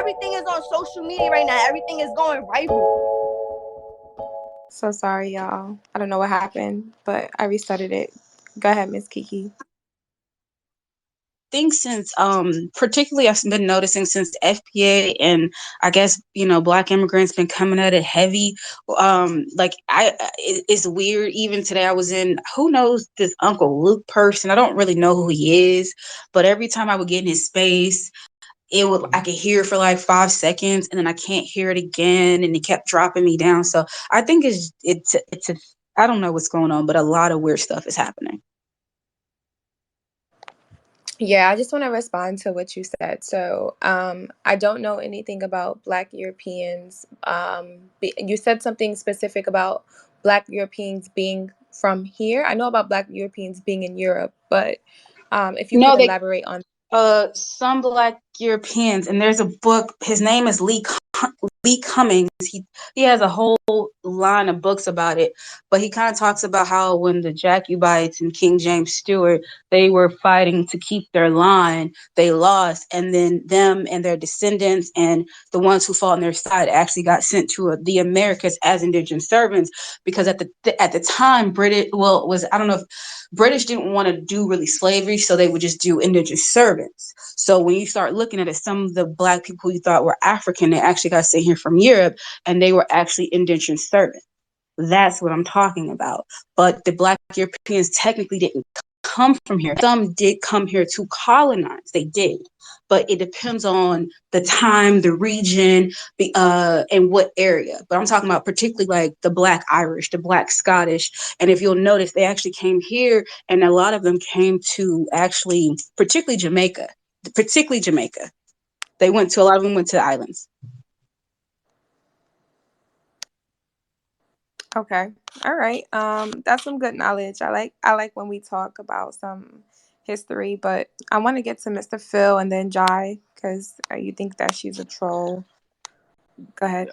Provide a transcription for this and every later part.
everything is on social media right now. Everything is going viral. So sorry, y'all. I don't know what happened, but I restarted it. Go ahead, Miss Kiki. Think since particularly I've been noticing since FPA and I guess black immigrants been coming at it heavy. Like it's weird. Even today I was in, who knows this Uncle Luke person. I don't really know who he is, but every time I would get in his space, I could hear it for like 5 seconds and then I can't hear it again, and it kept dropping me down. So I think it's a, I don't know what's going on, but a lot of weird stuff is happening. Yeah, I just want to respond to what you said. So, I don't know anything about Black Europeans. You said something specific about Black Europeans being from here. I know about Black Europeans being in Europe, but if you could No, they elaborate on. some black Europeans, and there's a book. His name is Lee Cummings. He has a whole line of books about it, but he kind of talks about how when the Jacobites and King James Stewart, they were fighting to keep their line, they lost, and then them and their descendants and the ones who fought on their side actually got sent to the Americas as indentured servants, because at the time British, well, it was, I don't know if British didn't want to do really slavery, so they would just do indentured servants. So when you start looking at it, some of the black people you thought were African, they actually got sent here from Europe, and they were actually indentured servants. That's what I'm talking about. But the black Europeans technically didn't come from here. Some did come here to colonize. They did. But it depends on the time, the region, and what area. But I'm talking about particularly like the black Irish, the black Scottish. And if you'll notice, they actually came here, and a lot of them came to actually, particularly Jamaica. Particularly Jamaica. A lot of them went to the islands. Okay, all right. That's some good knowledge. I like when we talk about some history, but I want to get to Mr. Phil and then Jai because you think that she's a troll. Go ahead.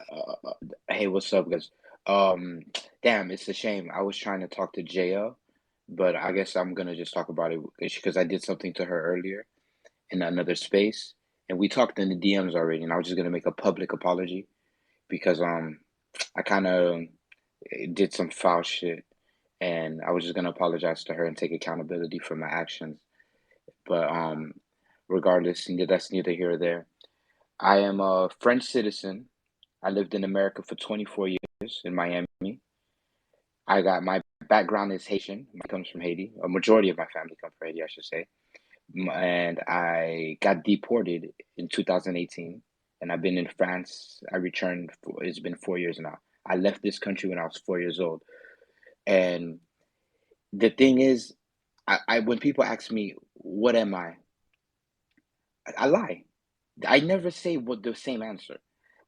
Hey, what's up, guys? Um, Damn, it's a shame. I was trying to talk to Jaya, but I guess I'm gonna just talk about it because I did something to her earlier in another space, and we talked in the DMs already, and I was just gonna make a public apology because I kind of did some foul shit, and I was just gonna apologize to her and take accountability for my actions. But regardless, that's neither here or there. I am a French citizen. I lived in America for 24 years in Miami. I got my background is Haitian. My comes from Haiti. A majority of my family comes from Haiti, I should say. And I got deported in 2018. And I've been in France. I returned. It's been 4 years now. I left this country when I was 4 years old. And the thing is, I when people ask me what am I lie. I never say what the same answer.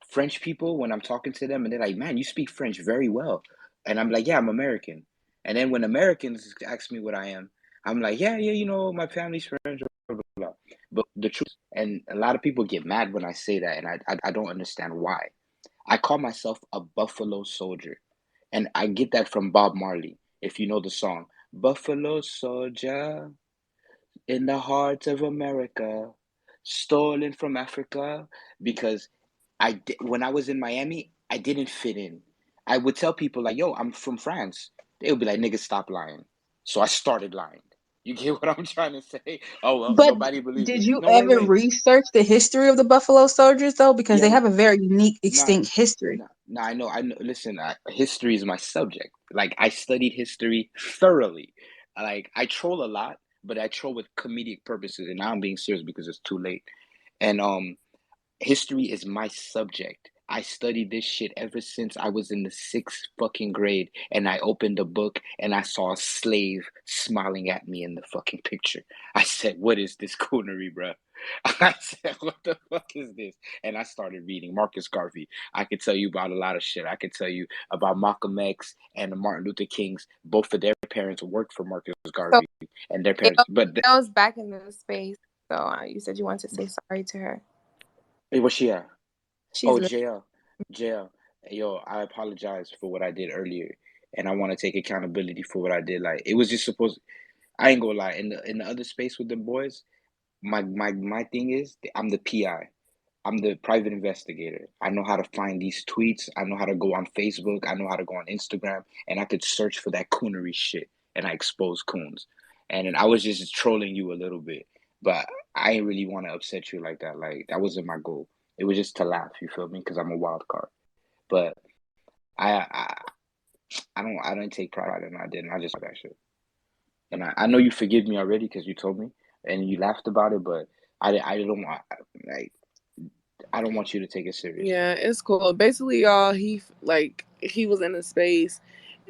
French people, when I'm talking to them, and they're like, "Man, you speak French very well," and I'm like, "Yeah, I'm American." And then when Americans ask me what I am, I'm like, "Yeah, yeah, my family's French." Blah, blah, blah. But the truth, and a lot of people get mad when I say that, and I don't understand why. I call myself a Buffalo Soldier, and I get that from Bob Marley. If you know the song, Buffalo Soldier in the heart of America, stolen from Africa, because when I was in Miami, I didn't fit in. I would tell people like, "Yo, I'm from France." They would be like, "Nigga, stop lying." So I started lying. You get what I'm trying to say? Oh well, But nobody believes did it. you No, wait, ever wait. research the history of the Buffalo Soldiers though? Because Yeah, they have a very unique, no, extinct history. no, no. I know. Listen, history is my subject. Like I studied history thoroughly. Like I troll a lot, but I troll with comedic purposes. And now I'm being serious because it's too late. And history is my subject. I studied this shit ever since I was in the sixth fucking grade, and I opened a book and I saw a slave smiling at me in the fucking picture. I said, "What is this coonery, bro?" I said, "What the fuck is this?" And I started reading Marcus Garvey. I could tell you about a lot of shit. I could tell you about Malcolm X and the Martin Luther Kings. Both of their parents worked for Marcus So Garvey, and their it parents, but goes back in the space. So you said you wanted to say sorry to her. what's she at? She's Oh, listening. JL, yo, I apologize for what I did earlier, and I want to take accountability for what I did. Like it was just supposed. I ain't gonna lie. In the other space with the boys, my thing is I'm the PI. I'm the private investigator. I know how to find these tweets. I know how to go on Facebook. I know how to go on Instagram, and I could search for that coonery shit, and I expose coons. And then I was just trolling you a little bit, but I didn't really want to upset you like that. Like that wasn't my goal. It was just to laugh. You feel me? Because I'm a wild card. But I I didn't take pride in it. I didn't. I just that shit. And I know you forgive me already because you told me and you laughed about it, but I don't want like I don't want you to take it serious. Yeah, it's cool. Basically, y'all, he was in a space,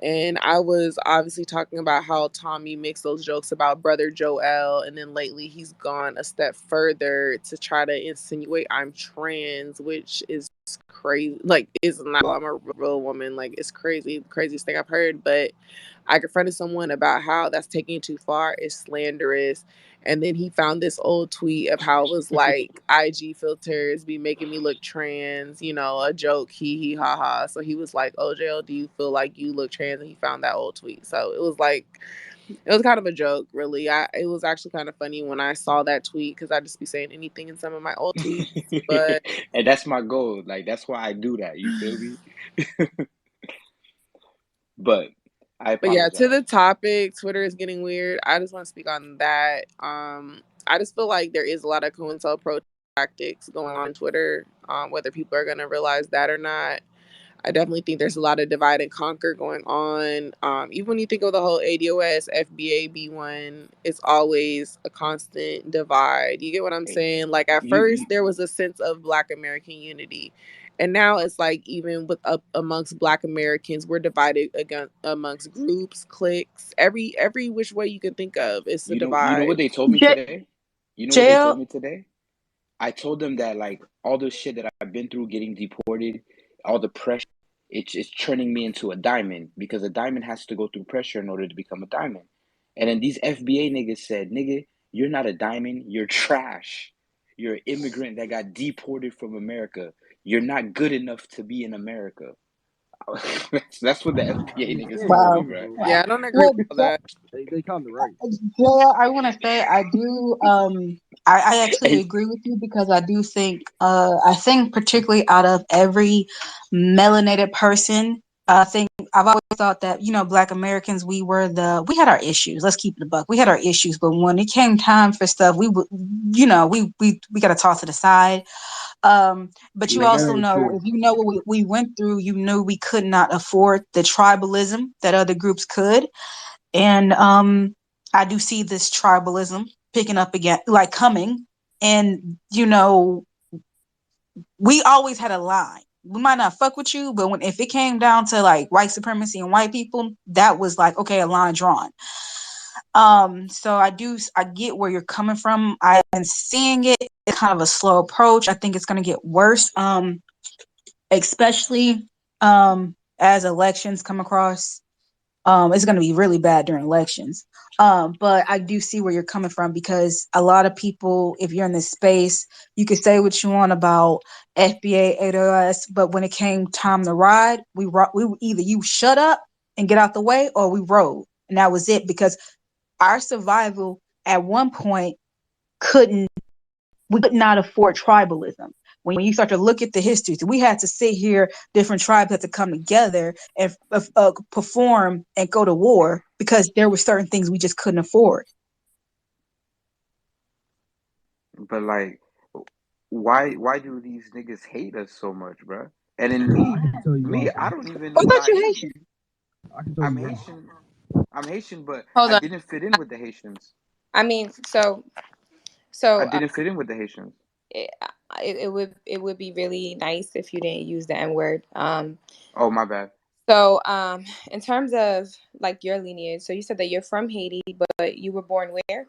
and I was obviously talking about how Tommy makes those jokes about brother Joel, and then lately he's gone a step further to try to insinuate I'm trans, which is crazy. Like, it's not. I'm a real woman. Like, it's crazy, craziest thing I've heard. But I confronted someone about how that's taking it too far. It's slanderous. And then he found this old tweet of how it was like IG filters be making me look trans, a joke, hee hee ha ha. So he was like, "Oh, JL, do you feel like you look trans?" And he found that old tweet. So it was kind of a joke, really. It was actually kind of funny when I saw that tweet because I just be saying anything in some of my old tweets. But And that's my goal. Like that's why I do that. You feel me? But I yeah, to the apologize. topic, Twitter is getting weird. I just want to speak on that. I just feel like there is a lot of COINTELPRO tactics going on Twitter, whether people are going to realize that or not. I definitely think there's a lot of divide and conquer going on. Even when you think of the whole ADOS, FBA, B1, it's always a constant divide. You get what I'm saying? Like at You first, there was a sense of Black American unity. And now it's like even with amongst Black Americans, we're divided amongst groups, cliques, every which way you can think of. It's a you know what divide. they told me today? You know what they told Jail. me today? I told them that like all the shit that I've been through, getting deported, all the pressure, it's turning me into a diamond because a diamond has to go through pressure in order to become a diamond. And then these FBA niggas said, "Nigga, you're not a diamond. You're trash. You're an immigrant that got deported from America. You're not good enough to be in America." That's what the FBA niggas told me, Wow. bro. Yeah, I don't agree Well, with that. They kind of right. Joel, I want to say I do. I actually agree with you because I do think. I think particularly out of every melanated person, I think I've always thought that Black Americans we had our issues. Let's keep it a buck. We had our issues, but when it came time for stuff, we would we got to toss to the side. But you also know, if you know what we went through, you knew we could not afford the tribalism that other groups could. And I do see this tribalism picking up again, like coming. And, we always had a line. We might not fuck with you, but if it came down to like white supremacy and white people, that was like, okay, a line drawn. So I get where you're coming from. I've been seeing it. It's kind of a slow approach. I think it's going to get worse, especially as elections come across. It's going to be really bad during elections. But I do see where you're coming from because a lot of people, if you're in this space, you could say what you want about FBA, ADOS, but when it came time to ride, we either you shut up and get out the way or we rode. And that was it because our survival at one point we could not afford tribalism. When you start to look at the history, we had to sit here, different tribes had to come together and perform and go to war because there were certain things we just couldn't afford. But like, why do these niggas hate us so much, bro? And in me, I don't even I know thought you naive. Haitian. I can tell I'm you why. Haitian. I'm Haitian, but Hold I on. didn't fit in with the Haitians. I mean, I didn't fit in with the Haitians. it, it would be really nice if you didn't use the N word. Oh, my bad. So in terms of like your lineage, so you said that you're from Haiti, but you were born where?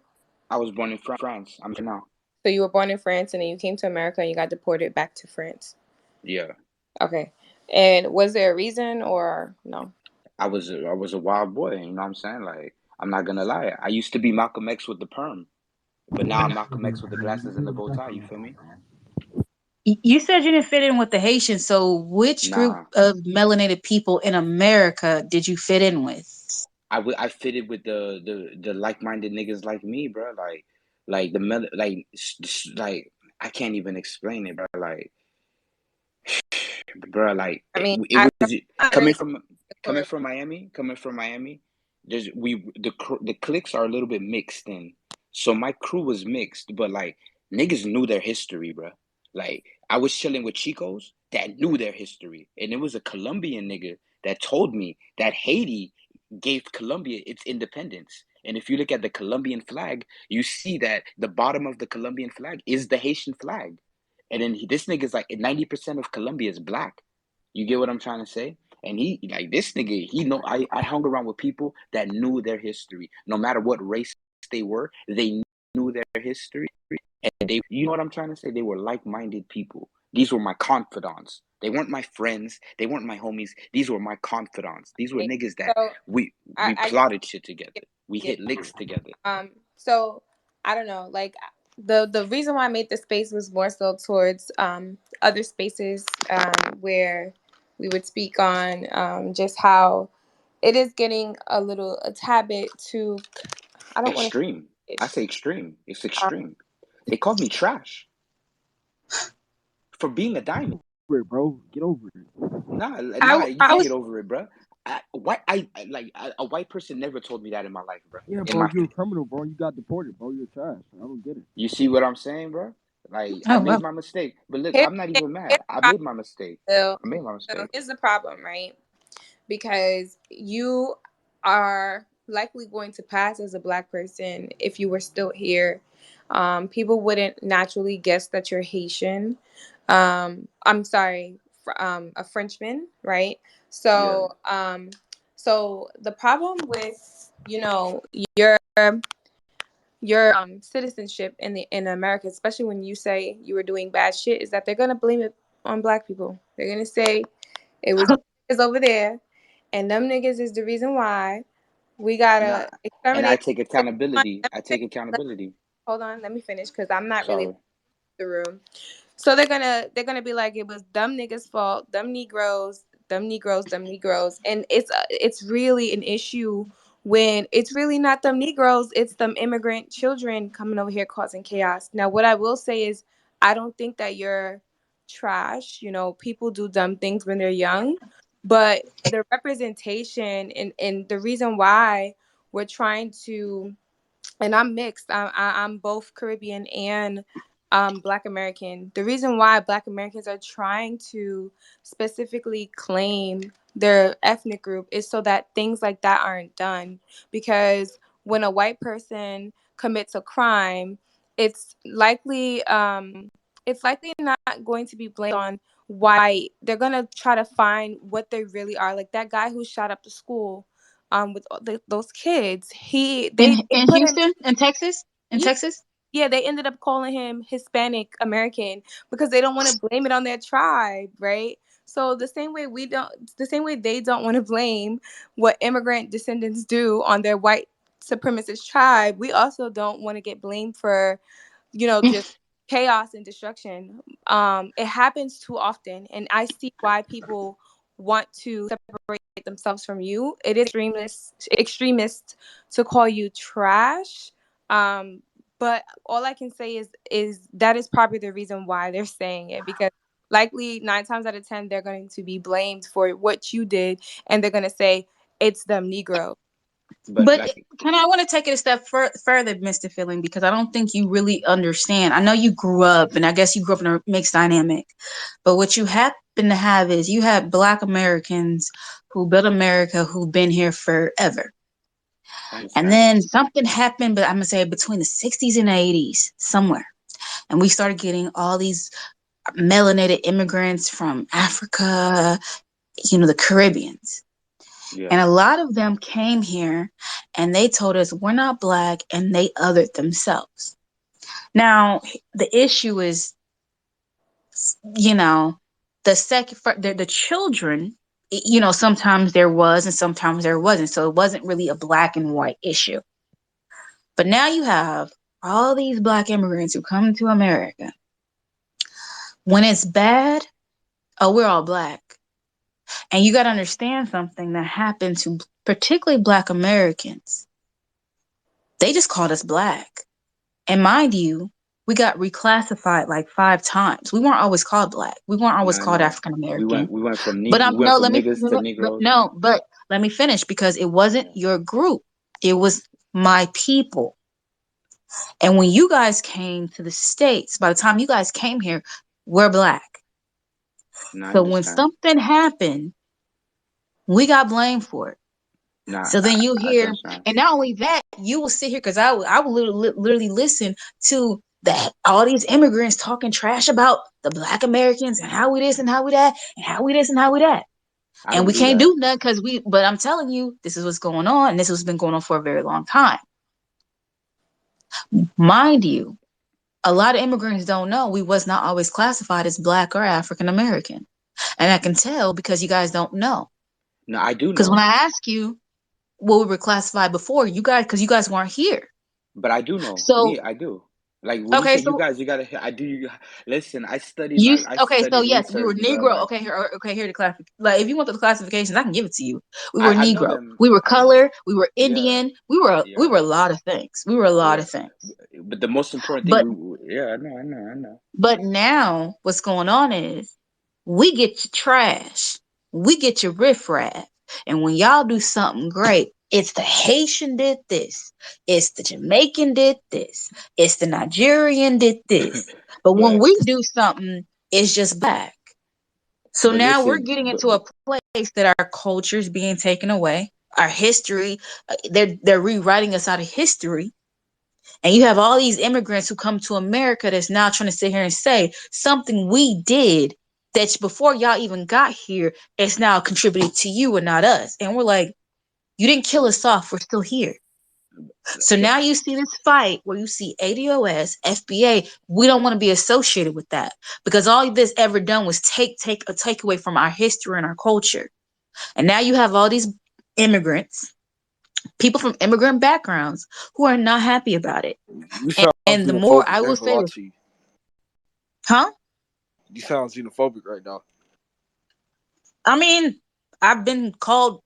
I was born in France. I'm here now. So you were born in France, and then you came to America, and you got deported back to France. Yeah. Okay. And was there a reason or no? I was a wild boy. You know what I'm saying? Like, I'm not gonna lie. I used to be Malcolm X with the perm, but now I'm Malcolm X with the glasses and the bow tie. You feel me? You said you didn't fit in with the Haitians, so which group Nah. of melanated people in America did you fit in with? I fitted with the like-minded niggas like me, bro. Like the like I can't even explain it, bro. Like, bro, like I mean, it I was coming understand from for coming from Miami. There's the cliques are a little bit mixed in. So my crew was mixed, but like niggas knew their history, bro. Like I was chilling with Chicos that knew their history, and it was a Colombian nigga that told me that Haiti gave Colombia its independence. And if you look at the Colombian flag, you see that the bottom of the Colombian flag is the Haitian flag. And then this nigga's like 90% of Colombia is black. You get what I'm trying to say? And he like this nigga, he know I hung around with people that knew their history. No matter what race they were, they knew their history. And they you know what I'm trying to say? They were like-minded people. These were my confidants. They weren't my friends. They weren't my homies. These were my confidants. These were me. niggas that So we I plotted shit together. We get hit licks together. so I don't know, like the reason why I made the space was more so towards other spaces where we would speak on just how it is getting a tad bit too. I don't want Extreme. I to. say extreme. It's Um, extreme. They called me trash for being a diamond. Over it, bro. Get over it. Nah, you I can't was get over it, bro. A white person never told me that in my life, bro. Yeah, In bro. my, You're a criminal, bro. You got deported, bro. You're trash. I don't get it. you see what I'm saying, bro? Like I oh made well. my mistake, but look, here's I'm not the even here's mad. the I problem, made my mistake. Bill. I made my So mistake. here's the problem, right? Because you are likely going to pass as a black person if you were still here. People wouldn't naturally guess that you're Haitian. I'm sorry, a Frenchman, right? Yeah, So the problem with your citizenship in America, especially when you say you were doing bad shit, is that they're gonna blame it on black people. They're gonna say it was is over there, and them niggas is the reason why we nah, gotta and I exterminate. take Hold on, accountability. let I me take finish. accountability. Hold on, let me finish because I'm not really in Sorry. the room. So they're gonna be like it was dumb niggas' fault, dumb Negroes, dumb Negroes, dumb Negroes, and it's really an issue when it's really not them Negroes, it's them immigrant children coming over here causing chaos. Now, what I will say is, I don't think that you're trash. People do dumb things when they're young, but the representation and the reason why we're trying to, and I'm mixed. I'm both Caribbean and Black American. The reason why Black Americans are trying to specifically claim their ethnic group is so that things like that aren't done. Because when a white person commits a crime, it's likely not going to be blamed on white. They're gonna try to find what they really are. Like that guy who shot up the school with all those kids. They In put him. Houston, in Texas, in Yeah, Texas. yeah, they ended up calling him Hispanic American because they don't want to blame it on their tribe, right? So the same way they don't want to blame what immigrant descendants do on their white supremacist tribe, we also don't want to get blamed for just chaos and destruction. It happens too often, and I see why people want to separate themselves from you. It is extremist to call you trash. But all I can say is that is probably the reason why they're saying it, because likely 9 times out of 10 they're going to be blamed for what you did, and they're going to say it's them Negro. But But like, I want to take it a step further, Mr. Feeling, because I don't think you really understand. I know you grew up, and I guess you grew up in a mixed dynamic, but what you happen to have is you have Black Americans who built America who've been here forever. I And understand. then something happened, but I'm going to say between the 60s and the 80s, somewhere. And we started getting all these melanated immigrants from Africa, the Caribbeans. Yeah, And a lot of them came here and they told us we're not Black, and they othered themselves. Now, the issue is, you know, the children, sometimes there was and sometimes there wasn't. So it wasn't really a black and white issue. But now you have all these Black immigrants who come to America. When it's bad, oh, we're all Black. And you got to understand something that happened to particularly Black Americans. They just called us Black. And mind you, we got reclassified like 5 times. We weren't always called black. We weren't always Nah, called nah. African American. We went from But we went from niggas to but Negroes. no, but let me finish because it wasn't your group. It was my people. And when you guys came to the States, by the time you guys came here, we're black. Nah, I So when understand. something happened, we got blamed for it. Nah, So then you I can hear, understand. and not only that, you will sit here because I will literally listen to that all these immigrants talking trash about the black Americans and how we this and how we that and how we this and how we that. I And don't we do can't that. do nothing because but I'm telling you, this is what's going on, and this has been going on for a very long time. Mind you, a lot of immigrants don't know we was not always classified as black or African American. And I can tell because you guys don't know. No, I do Because know. when I ask you what we were classified before, because you guys weren't here. But I do know. So Me, I do. Like when you okay, say you so guys, you gotta. I do. Listen, I studied. you I okay? So studied yes, we were researched. Negro. Here the classification. Like if you want the classifications, I can give it to you. We were I know Negro. them. We were I know. color. We were Yeah, Indian. We were yeah, a lot of things. We were a lot yeah. of things. But the most important thing, But yeah, I know, I know, I know. but now what's going on is we get your trash, we get your riffraff, and when y'all do something great, it's the Haitian did this, it's the Jamaican did this, it's the Nigerian did this. But when But we do something, it's just black. So but now we're listen, getting into a place that our culture is being taken away, our history, they're rewriting us out of history. And you have all these immigrants who come to America that's now trying to sit here and say something we did that before y'all even got here, it's now contributed to you and not us. And we're like, you didn't kill us off. We're still here. So can, now you see this fight where you see ADOS, FBA. We don't want to be associated with that because all this ever done was take away from our history and our culture. And now you have all these immigrants, people from immigrant backgrounds who are not happy about it. You sound And the more xenophobic. I I will ain't gonna say lie this, to you. huh? You sound xenophobic right now. I mean, I've been called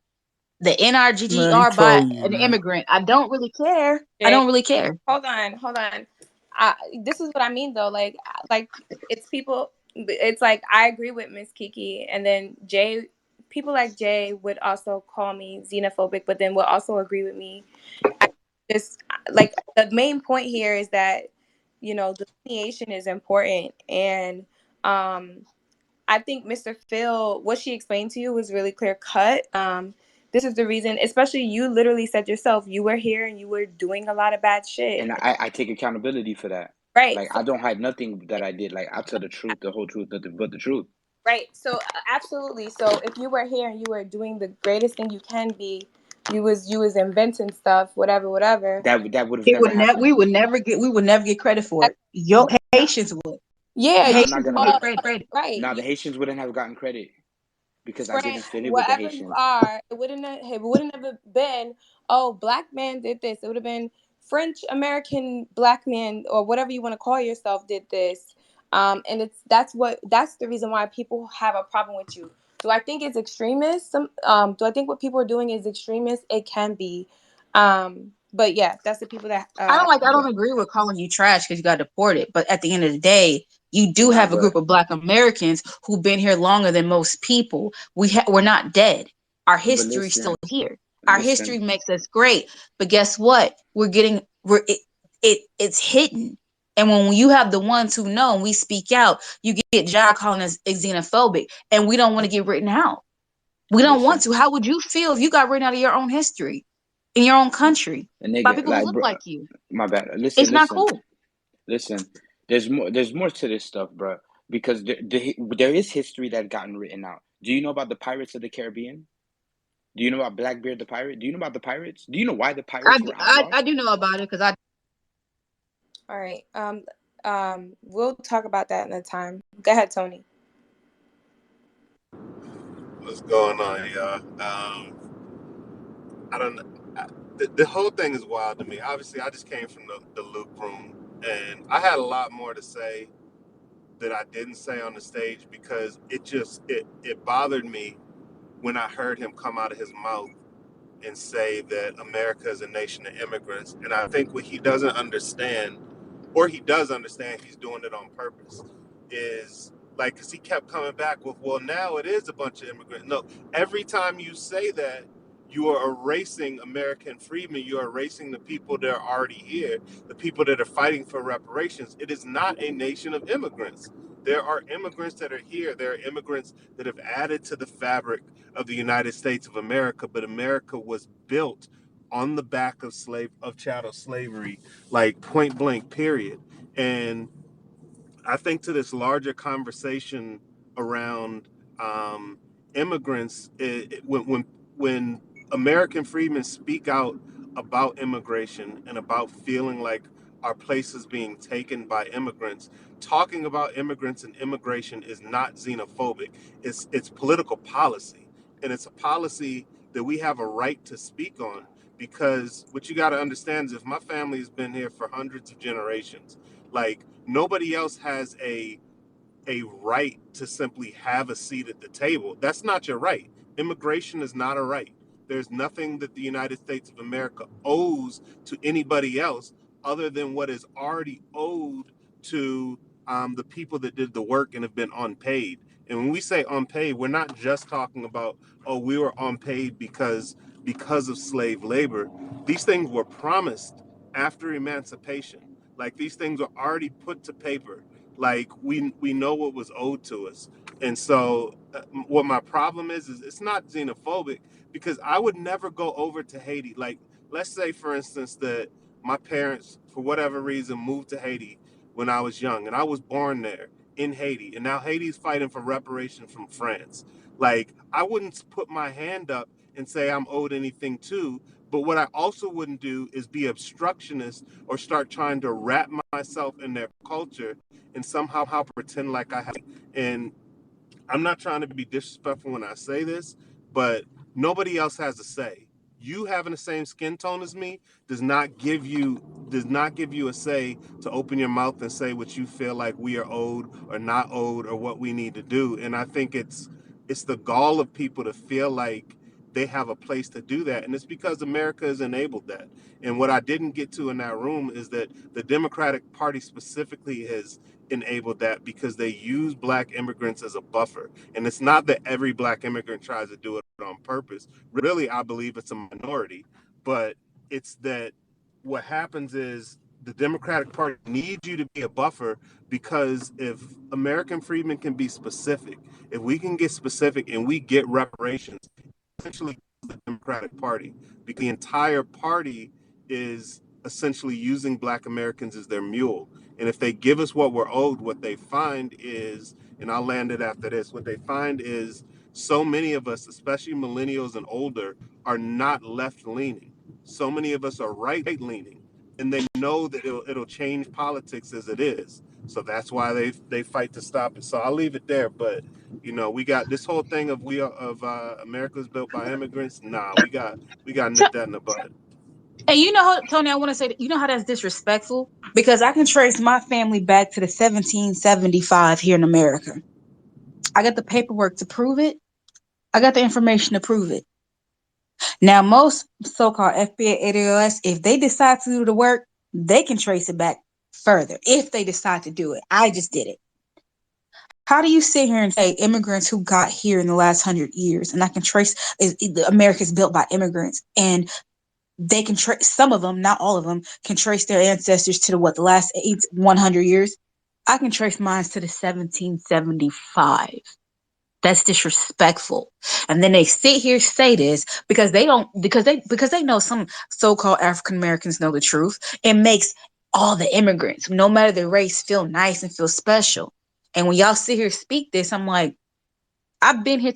the Man, he NRGGR by trolling you, an man. immigrant. I don't really care. I Jay, don't really care. hold on. This is what I mean though. Like it's people. It's like I agree with Miss Kiki, and then Jay. People like Jay would also call me xenophobic, but then would also agree with me. I just like the main point here is that delineation is important, and I think Mr. Phil, what she explained to you was really clear cut. This is the reason, especially you literally said yourself, you were here and you were doing a lot of bad shit. and I take accountability for that. Right. Like So, I don't hide nothing that I did. Like I tell the truth, the whole truth, nothing but the truth. right. So absolutely. So if you were here and you were doing the greatest thing you can be, you was inventing stuff, whatever. That would have never happened. We would never get credit for it. Your Nah, Haitians would. Yeah, nah, you I'm not Haitians gonna would get lie. credit. right. Nah, the Haitians wouldn't have gotten credit because I Friend, didn't fit in with the whatever you Haitians. are, it wouldn't have been, oh, black man did this. It would have been French American black man or whatever you want to call yourself did this. And that's the reason why people have a problem with you. Do I think it's extremist? Do I think what people are doing is extremist? It can be. But yeah, that's the people that I don't agree with calling you trash because you got deported. But at the end of the day, you do Nah, have a but group of Black Americans who've been here longer than most people. We're not dead. Our but history's still listen, here. Our history listen. makes us great. But guess what? It's hidden. And when you have the ones who know and we speak out, you get John calling us xenophobic, and we don't want to get written out. We don't want Listen, to. How would you feel if you got written out of your own history in your own country a by nigga, people who like, look bro, like you? my bad. It's not cool. Listen. There's more to this stuff, bro. Because there is history that gotten written out. Do you know about the Pirates of the Caribbean? Do you know about Blackbeard the pirate? Do you know about the pirates? Do you know why the pirates were outlawed? I do know about it because I. all right. We'll talk about that in the time. Go ahead, Tony. What's going on, y'all? I don't know. The whole thing is wild to me. Obviously, I just came from the Luke room, and I had a lot more to say that I didn't say on the stage because it bothered me when I heard him come out of his mouth and say that America is a nation of immigrants. And I think what he doesn't understand or he does understand he's doing it on purpose, is like, because he kept coming back with, well, now it is a bunch of immigrants. No, every time you say that, you are erasing American freedmen. You are erasing the people that are already here, the people that are fighting for reparations. It is not a nation of immigrants. There are immigrants that are here. There are immigrants that have added to the fabric of the United States of America, but America was built on the back of chattel slavery, like point blank, period. And I think to this larger conversation around immigrants, when American freedmen speak out about immigration and about feeling like our place is being taken by immigrants, talking about immigrants and immigration is not xenophobic. It's political policy, and it's a policy that we have a right to speak on. Because what you got to understand is, if my family's been here for hundreds of generations, like, nobody else has a right to simply have a seat at the table. That's not your right. Immigration is not a right. There's nothing that the United States of America owes to anybody else other than what is already owed to the people that did the work and have been unpaid. And when we say unpaid, we're not just talking about, oh, we were unpaid because of slave labor. These things were promised after emancipation. Like, these things were already put to paper. Like, we know what was owed to us. And so what my problem is it's not xenophobic, because I would never go over to Haiti. Like, let's say, for instance, that my parents, for whatever reason, moved to Haiti when I was young, and I was born there in Haiti, and now Haiti's fighting for reparations from France. Like, I wouldn't put my hand up and say I'm owed anything too. But what I also wouldn't do is be obstructionist or start trying to wrap myself in their culture and somehow pretend like I have. And I'm not trying to be disrespectful when I say this, but nobody else has a say. You having the same skin tone as me does not give you a say to open your mouth and say what you feel like we are owed or not owed or what we need to do. And I think it's the gall of people to feel like they have a place to do that. And it's because America has enabled that. And what I didn't get to in that room is that the Democratic Party specifically has enabled that because they use black immigrants as a buffer. And it's not that every black immigrant tries to do it on purpose. Really, I believe it's a minority. But it's that what happens is the Democratic Party needs you to be a buffer, because if American freedmen can be specific, if we can get specific and we get reparations, essentially the Democratic Party, because the entire party is essentially using black Americans as their mule. And if they give us what we're owed, what they find is, and I'll land it after this, what they find is so many of us, especially millennials and older, are not left leaning. So many of us are right leaning, and they know that it'll change politics as it is. So that's why they fight to stop it. So I'll leave it there. But we got this whole thing of America's built by immigrants. Nah, we got nip that in the bud. And you know how, Tony, I want to say that, you know how that's disrespectful? Because I can trace my family back to the 1775 here in America. I got the paperwork to prove it. I got the information to prove it. Now, most so-called FBA ADOS, if they decide to do the work, they can trace it back further if they decide to do it. I just did it. How do you sit here and say immigrants who got here in the last 100 years, and I can trace America's built by immigrants, and they can trace, some of them, not all of them, can trace their ancestors to the last 100 years? I can trace mine to the 1775. That's disrespectful. And then they sit here say this because they know some so-called African Americans know the truth. It makes all the immigrants, no matter their race, feel nice and feel special. And when y'all sit here speak this, I'm like, I've been here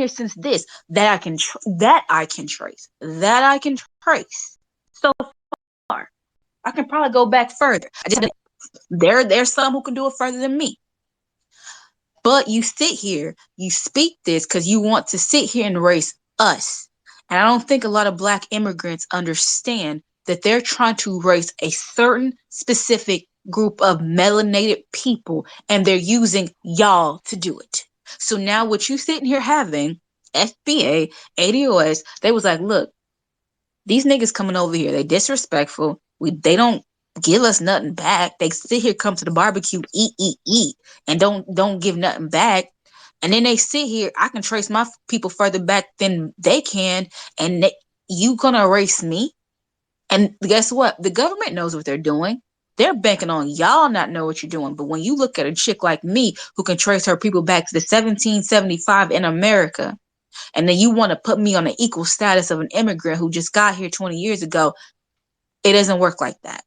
since this that I can trace. So far, I can probably go back further. There's some who can do it further than me. But you sit here, you speak this because you want to sit here and erase us. And I don't think a lot of black immigrants understand that they're trying to erase a certain specific group of melanated people, and they're using y'all to do it. So now what you sitting here having, FBA, ADOS, they was like, look, these niggas coming over here, they disrespectful. They don't give us nothing back. They sit here, come to the barbecue, eat, and don't give nothing back. And then they sit here. I can trace my people further back than they can, and you gonna erase me? And guess what? The government knows what they're doing. They're banking on y'all not know what you're doing. But when you look at a chick like me who can trace her people back to the 1775 in America, and then you want to put me on the equal status of an immigrant who just got here 20 years ago, it doesn't work like that.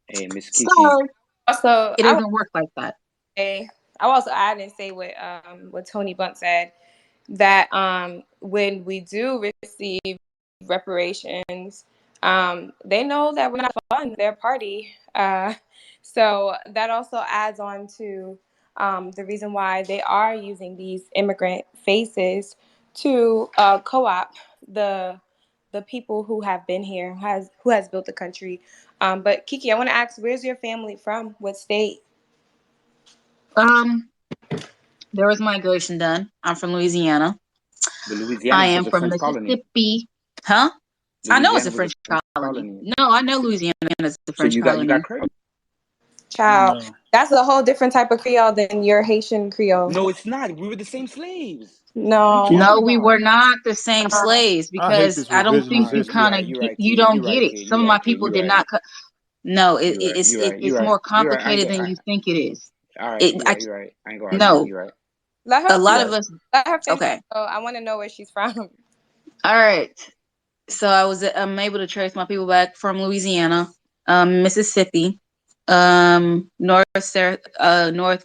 Hey, Miss Kiki. So Also, it doesn't work like that. I also add and say what Tony Blunt said, that when we do receive reparations, they know that we're not funding their party. So that also adds on to the reason why they are using these immigrant faces to co-opt the people who have been here, who has built the country. But Kiki, I want to ask, where's your family from? What state? There was migration done. I'm from Louisiana. But Louisiana I am was a from French colony. Mississippi. Huh? I know it's a Louisiana was French a French colony. No, I know Louisiana is a So French you colony. got credit. Child, No. that's a whole different type of Creole than your Haitian Creole. No, it's not. We were the same slaves. No. No, we were not the same slaves, I hate because this I don't think revisionist you history. kind You're of right, you kid. don't You're get right, it. kid. Some You're of my right, kid. people You're did right. not. No, You're right. You're right. it's You're right. more You're right. complicated than you think it is. All right. You're right. You're right. I ain't gonna argue. No, You're right. Let a her lot You're of right. us. let her finish. Okay, So I want to know where she's from. all right. So I'm able to trace my people back from Louisiana, Mississippi, North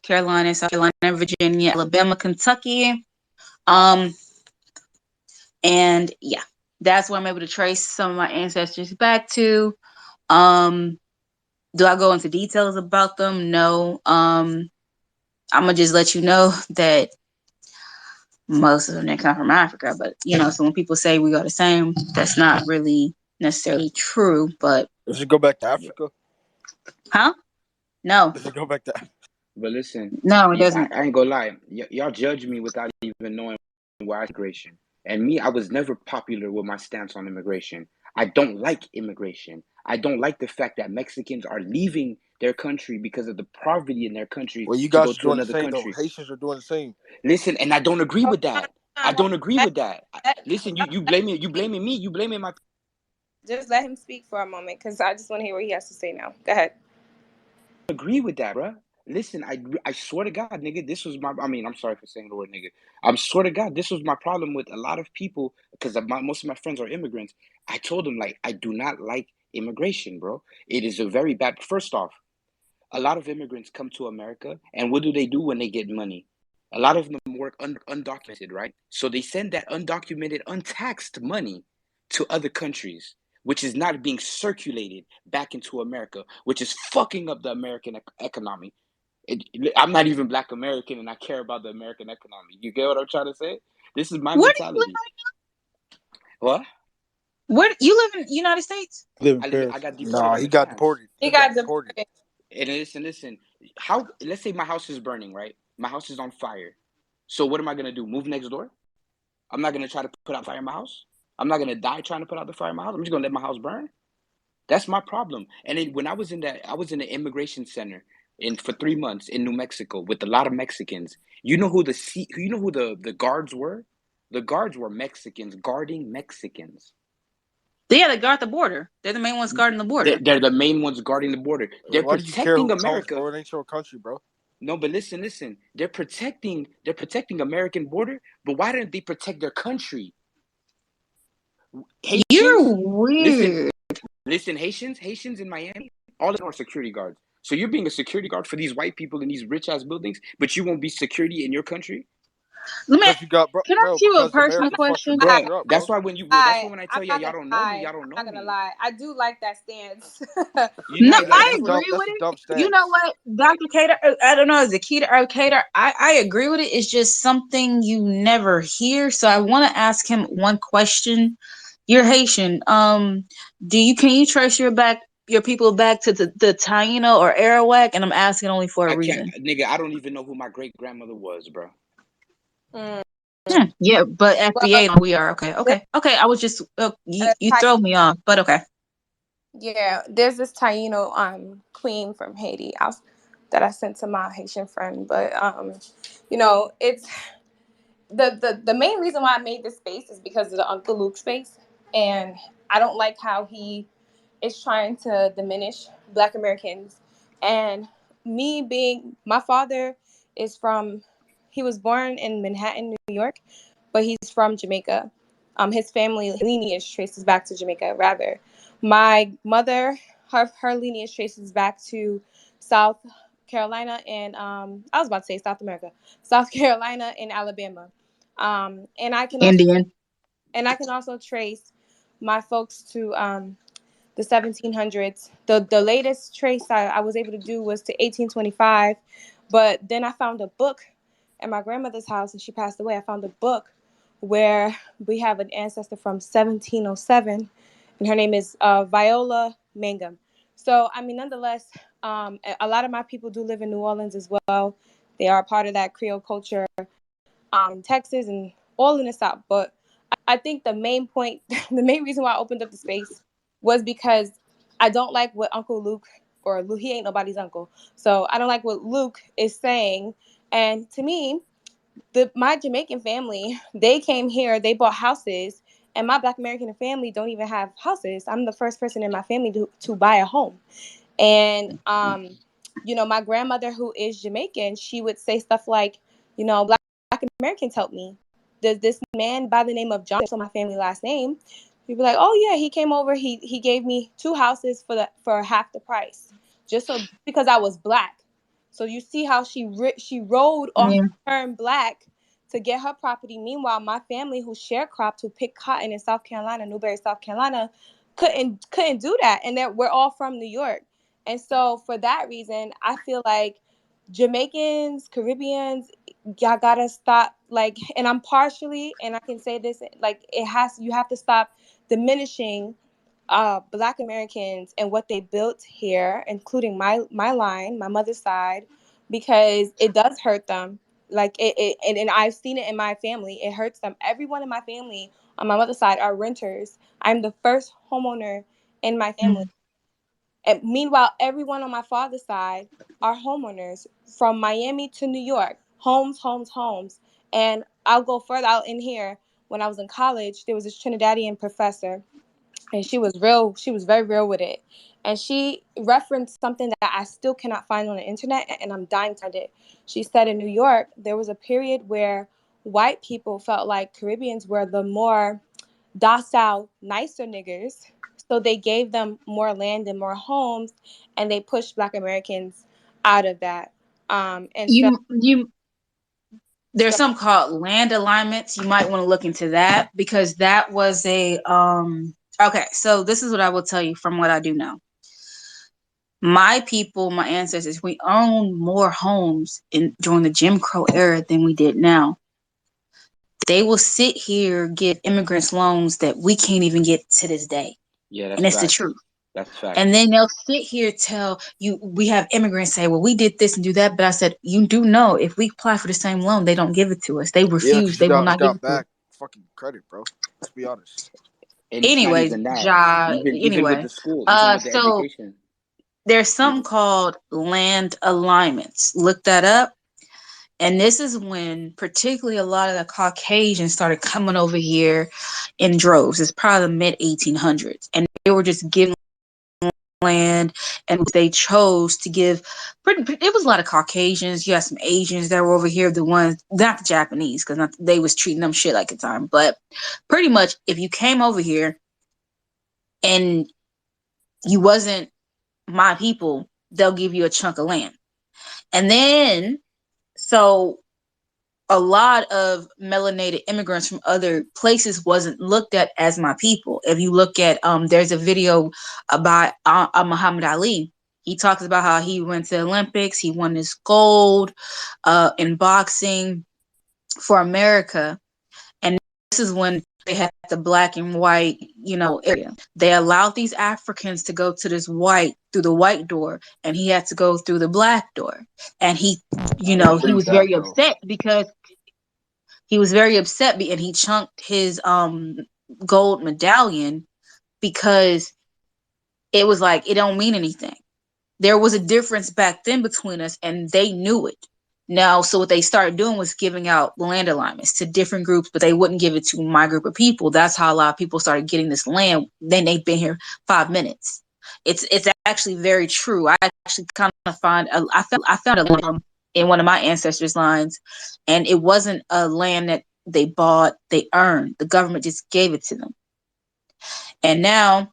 Carolina, South Carolina, Virginia, Alabama, Kentucky, and yeah, that's where I'm able to trace some of my ancestors back to. Do I go into details about them? No. I'm gonna just let you know that most of them didn't come from Africa, but so when people say we go the same, that's not really necessarily true. But Does it go back to Africa? huh? No, Does it go back to? But listen, no, it doesn't. I ain't gonna lie. Y'all judge me without even knowing why immigration. And me, I was never popular with my stance on immigration. I don't like immigration. I don't like the fact that Mexicans are leaving their country because of the poverty in their country Well, you to go guys are to doing the another same though. country. Haitians are doing the same. Listen, and I don't agree with that. I don't agree Let- with that. let- Listen, you blaming me, you blaming my. Just let him speak for a moment, because I just want to hear what he has to say now. Go ahead. Agree with that, bruh. Listen, I swear to God, nigga, this was my. I mean, I'm sorry for saying the word nigga. I'm swear to God, this was my problem with a lot of people because most of my friends are immigrants. I told them like I do not like immigration, bro. It is a very bad. First off, a lot of immigrants come to America, and what do when they get money? A lot of them work undocumented, right? So they send that undocumented, untaxed money to other countries, which is not being circulated back into America, which is fucking up the American economy. I'm not even Black American, and I care about the American economy. You get what I'm trying to say? This is my Where do you live? mentality. What? Where you live in the United States? Live in Paris. I got deported Nah, on he the got stance. deported. He He got got deported. deported. And listen. How? Let's say my house is burning, right? My house is on fire. So what am I gonna do? Move next door? I'm not gonna try to put out fire in my house. I'm not gonna die trying to put out the fire in my house. I'm just gonna let my house burn. That's my problem. And then when I was in the immigration center for 3 months in New Mexico with a lot of Mexicans. You know who the guards were? The guards were Mexicans guarding Mexicans. Yeah, they guard the border. They're the main ones guarding the border. They're the main ones guarding the border. They're Why do you care protecting who comes, America. bro? It ain't your country, bro. No, but listen. They're protecting American border, but why didn't they protect their country? Haitians, You're weird. listen, Haitians in Miami, all of them are security guards. So you're being a security guard for these white people in these rich ass buildings, but you won't be security in your country? Let me. Because you got, Can I ask you a because personal America fucked question? your Bro, culture up, that's bro. why when I tell I'm you not y'all gonna don't know me, y'all don't I'm know not gonna me. lie. I do like that stance. You No, know, like I That's a that's dumb. agree That's with a it. dumb stance. You know what, Dr. Cater? I don't know, is it Keter or Cater? I agree with it. It's just something you never hear. So I want to ask him one question. You're Haitian. Can you trace your people back to the Taino or Arawak? And I'm asking only for a I can't, reason. nigga. I don't even know who my great grandmother was, bro. Mm. Yeah, but Well, FBA we are okay. I was just you Ty- throw me off, but okay. Yeah, there's this Taino queen from Haiti that I sent to my Haitian friend, but it's the main reason why I made this space is because of the Uncle Luke space, and I don't like how he is trying to diminish Black Americans. And me being, my father is from, he was born in Manhattan, New York, but he's from Jamaica. His family lineage traces back to Jamaica, rather. My mother, her lineage traces back to South Carolina and I was about to say South America, South Carolina and Alabama. And I can also Indian. trace my folks to the 1700s. The latest trace I was able to do was to 1825, but then I found a book at my grandmother's house, and she passed away. I found a book where we have an ancestor from 1707, and her name is Viola Mangum. So, I mean, nonetheless, a lot of my people do live in New Orleans as well. They are part of that Creole culture, Texas, and all in the South. But I think the main point, the main reason why I opened up the space was because I don't like what Uncle Luke, or Luke, he ain't nobody's uncle. So I don't like what Luke is saying. And to me, my Jamaican family, they came here, they bought houses, and my Black American family don't even have houses. I'm the first person in my family to buy a home. And my grandmother, who is Jamaican, she would say stuff like, Black Americans helped me. Does this man by the name of John, so my family last name, you'd be like, oh yeah, he came over, he gave me 2 houses for half the price, just so because I was Black. So you see how she rode off Yeah. the term Black to get her property. Meanwhile, my family, who sharecropped, who picked cotton in South Carolina, Newberry, South Carolina, couldn't do that, and that we're all from New York. And so for that reason, I feel like Jamaicans, Caribbeans, y'all gotta stop, like, and I'm partially, and I can say this, like, you have to stop diminishing Black Americans and what they built here, including my line, my mother's side, because it does hurt them. Like and I've seen it in my family. It hurts them. Everyone in my family on my mother's side are renters. I'm the first homeowner in my family. And meanwhile, everyone on my father's side are homeowners from Miami to New York. Homes, homes, homes. And I'll go further out in here. When I was in college, there was this Trinidadian professor, and she was real. She was very real with it. And she referenced something that I still cannot find on the internet, and I'm dying to find it. She said in New York, there was a period where white people felt like Caribbeans were the more docile, nicer niggers. So they gave them more land and more homes, and they pushed Black Americans out of that. And so, You there's so something called land alignments. You might want to look into that, because that was a okay, so this is what I will tell you from what I do know. My people, my ancestors, we owned more homes during the Jim Crow era than we did now. They will sit here, give immigrants loans that we can't even get to this day. Yeah, And that's it's the facts. truth. That's facts. And then they'll sit here tell you, we have immigrants say, well, we did this and do that. But I said, you do know, if we apply for the same loan, they don't give it to us. They Yeah, refuse. because you They will got not give it to us. back fucking credit, bro. Let's be honest. And it's not Anyways, even that. Ja, Even with anyway, the school, even with the so education. there's something called land alignments. Look that up. And this is when particularly a lot of the Caucasians started coming over here in droves. It's probably the mid 1800s. And they were just giving land, and they chose to give it was a lot of Caucasians. You had some Asians that were over here, the ones, not the Japanese, because they was treating them shit like a time. But pretty much, if you came over here and you wasn't my people, they'll give you a chunk of land. And then, so a lot of melanated immigrants from other places wasn't looked at as my people. If you look at, there's a video about Muhammad Ali. He talks about how he went to the Olympics, he won his gold in boxing for America. And this is when they had the black and white, area. They allowed these Africans to go to this white through the white door, and he had to go through the black door. And he, What he is was that, very though? upset because and he chunked his gold medallion because it was like it don't mean anything. There was a difference back then between us, and they knew it. Now, so what they started doing was giving out land alignments to different groups, but they wouldn't give it to my group of people. That's how a lot of people started getting this land. Then they've been here 5 minutes. It's actually very true. I actually kind of I found a land in one of my ancestors' lines, and it wasn't a land that they bought, they earned. The government just gave it to them. And now,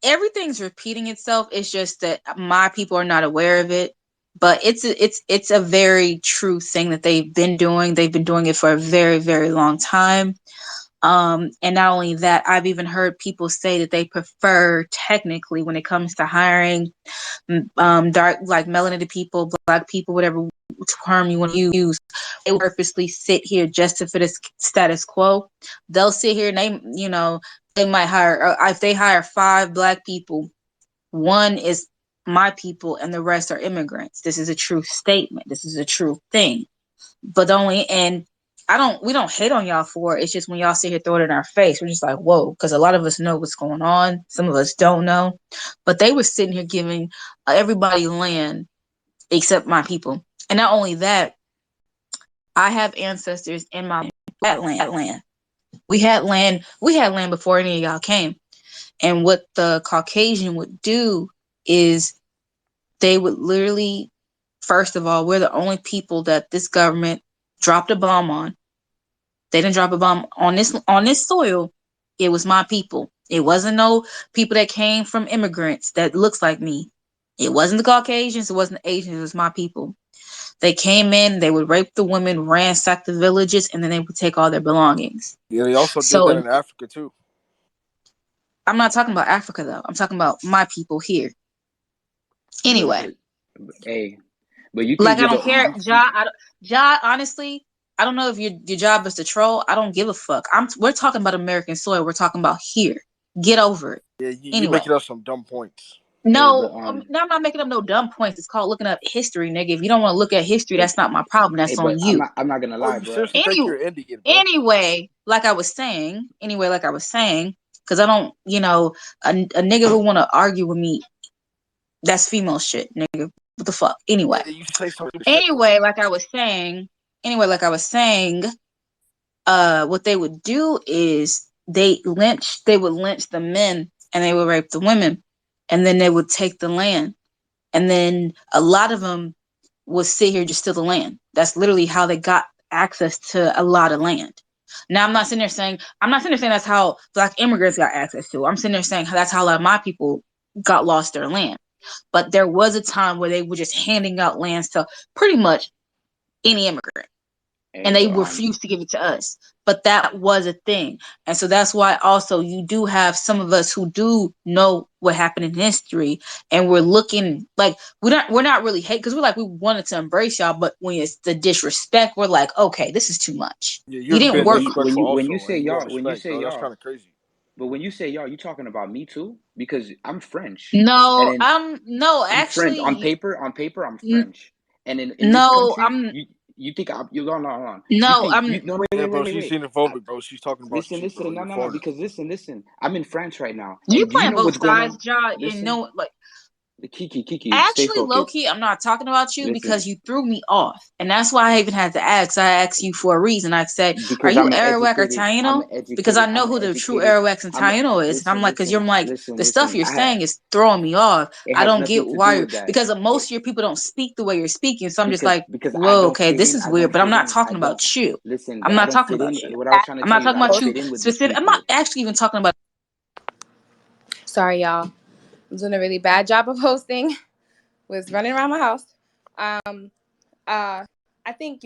everything's repeating itself. It's just that my people are not aware of it. But it's a very true thing that they've been doing. They've been doing it for a very, very long time. And not only that, I've even heard people say that they prefer, technically, when it comes to hiring dark, like melanated people, black people, whatever term you want to use, they purposely sit here just to fit a status quo. They'll sit here and they might hire, if they hire 5 black people, 1 is my people and the rest are immigrants. This is a true statement. This is a true thing. But we don't hate on y'all for it. It's just when y'all sit here throw it in our face, we're just like, whoa, because a lot of us know what's going on. Some of us don't know. But they were sitting here giving everybody land except my people. And not only that, I have ancestors in my land. We had land before any of y'all came. And what the Caucasian would do is they would literally, first of all, we're the only people that this government dropped a bomb on. They didn't drop a bomb on this soil. It was my people. It wasn't no people that came from immigrants that looks like me. It wasn't the Caucasians. It wasn't the Asians. It was my people. They came in, they would rape the women, ransack the villages, and then they would take all their belongings. Yeah, they also did that in Africa too. I'm not talking about Africa though. I'm talking about my people here. Anyway. But you can like I don't care, Ja. Honestly, I don't know if your job is to troll. I don't give a fuck. We're talking about American soil. We're talking about here. Get over it. Yeah, you're making up some dumb points. No, I'm not making up no dumb points. It's called looking up history, nigga. If you don't want to look at history, that's not my problem. That's on you. I'm not gonna lie, bro. Anyway, like I was saying, because I don't, a nigga who want to argue with me, that's female shit, nigga. What the fuck? Anyway. Anyway, like I was saying, what they would do is they would lynch the men and they would rape the women, and then they would take the land, and then a lot of them would sit here just steal the land. That's literally how they got access to a lot of land. Now, I'm not sitting there saying that's how black immigrants got access to. I'm sitting there saying that's how a lot of my people got lost their land. But there was a time where they were just handing out lands to pretty much any immigrant. And they refused to give it to us. But that was a thing. And so that's why also you do have some of us who do know what happened in history. And we're looking like we're not really hate, because we're like, we wanted to embrace y'all, but when it's the disrespect, we're like, okay, this is too much. Yeah, you didn't work when you say y'all, that's kind of crazy. But when you say y'all, you talking about me too? Because I'm French. No, actually on paper I'm French. And in this country, you think hold on. No, wait. She's xenophobic, bro. She's talking about listen, no, because listen. I'm in France right now. You and playing you know both sides, Ja. The Kiki. Actually, low-key, I'm not talking about you because you threw me off. And that's why I even had to ask. I asked you for a reason. I said, are you Arawak or Taino? Because I know who the true Arawaks and Taino is. And I'm like, because you're like, the stuff you're saying is throwing me off. I don't get why because most of your people don't speak the way you're speaking. So I'm just like, whoa, okay, this is weird. But I'm not talking about you. I'm not talking about you. I'm not talking about you specific. I'm not actually even talking about. Sorry, y'all. I'm doing a really bad job of hosting. Was running around my house. I think,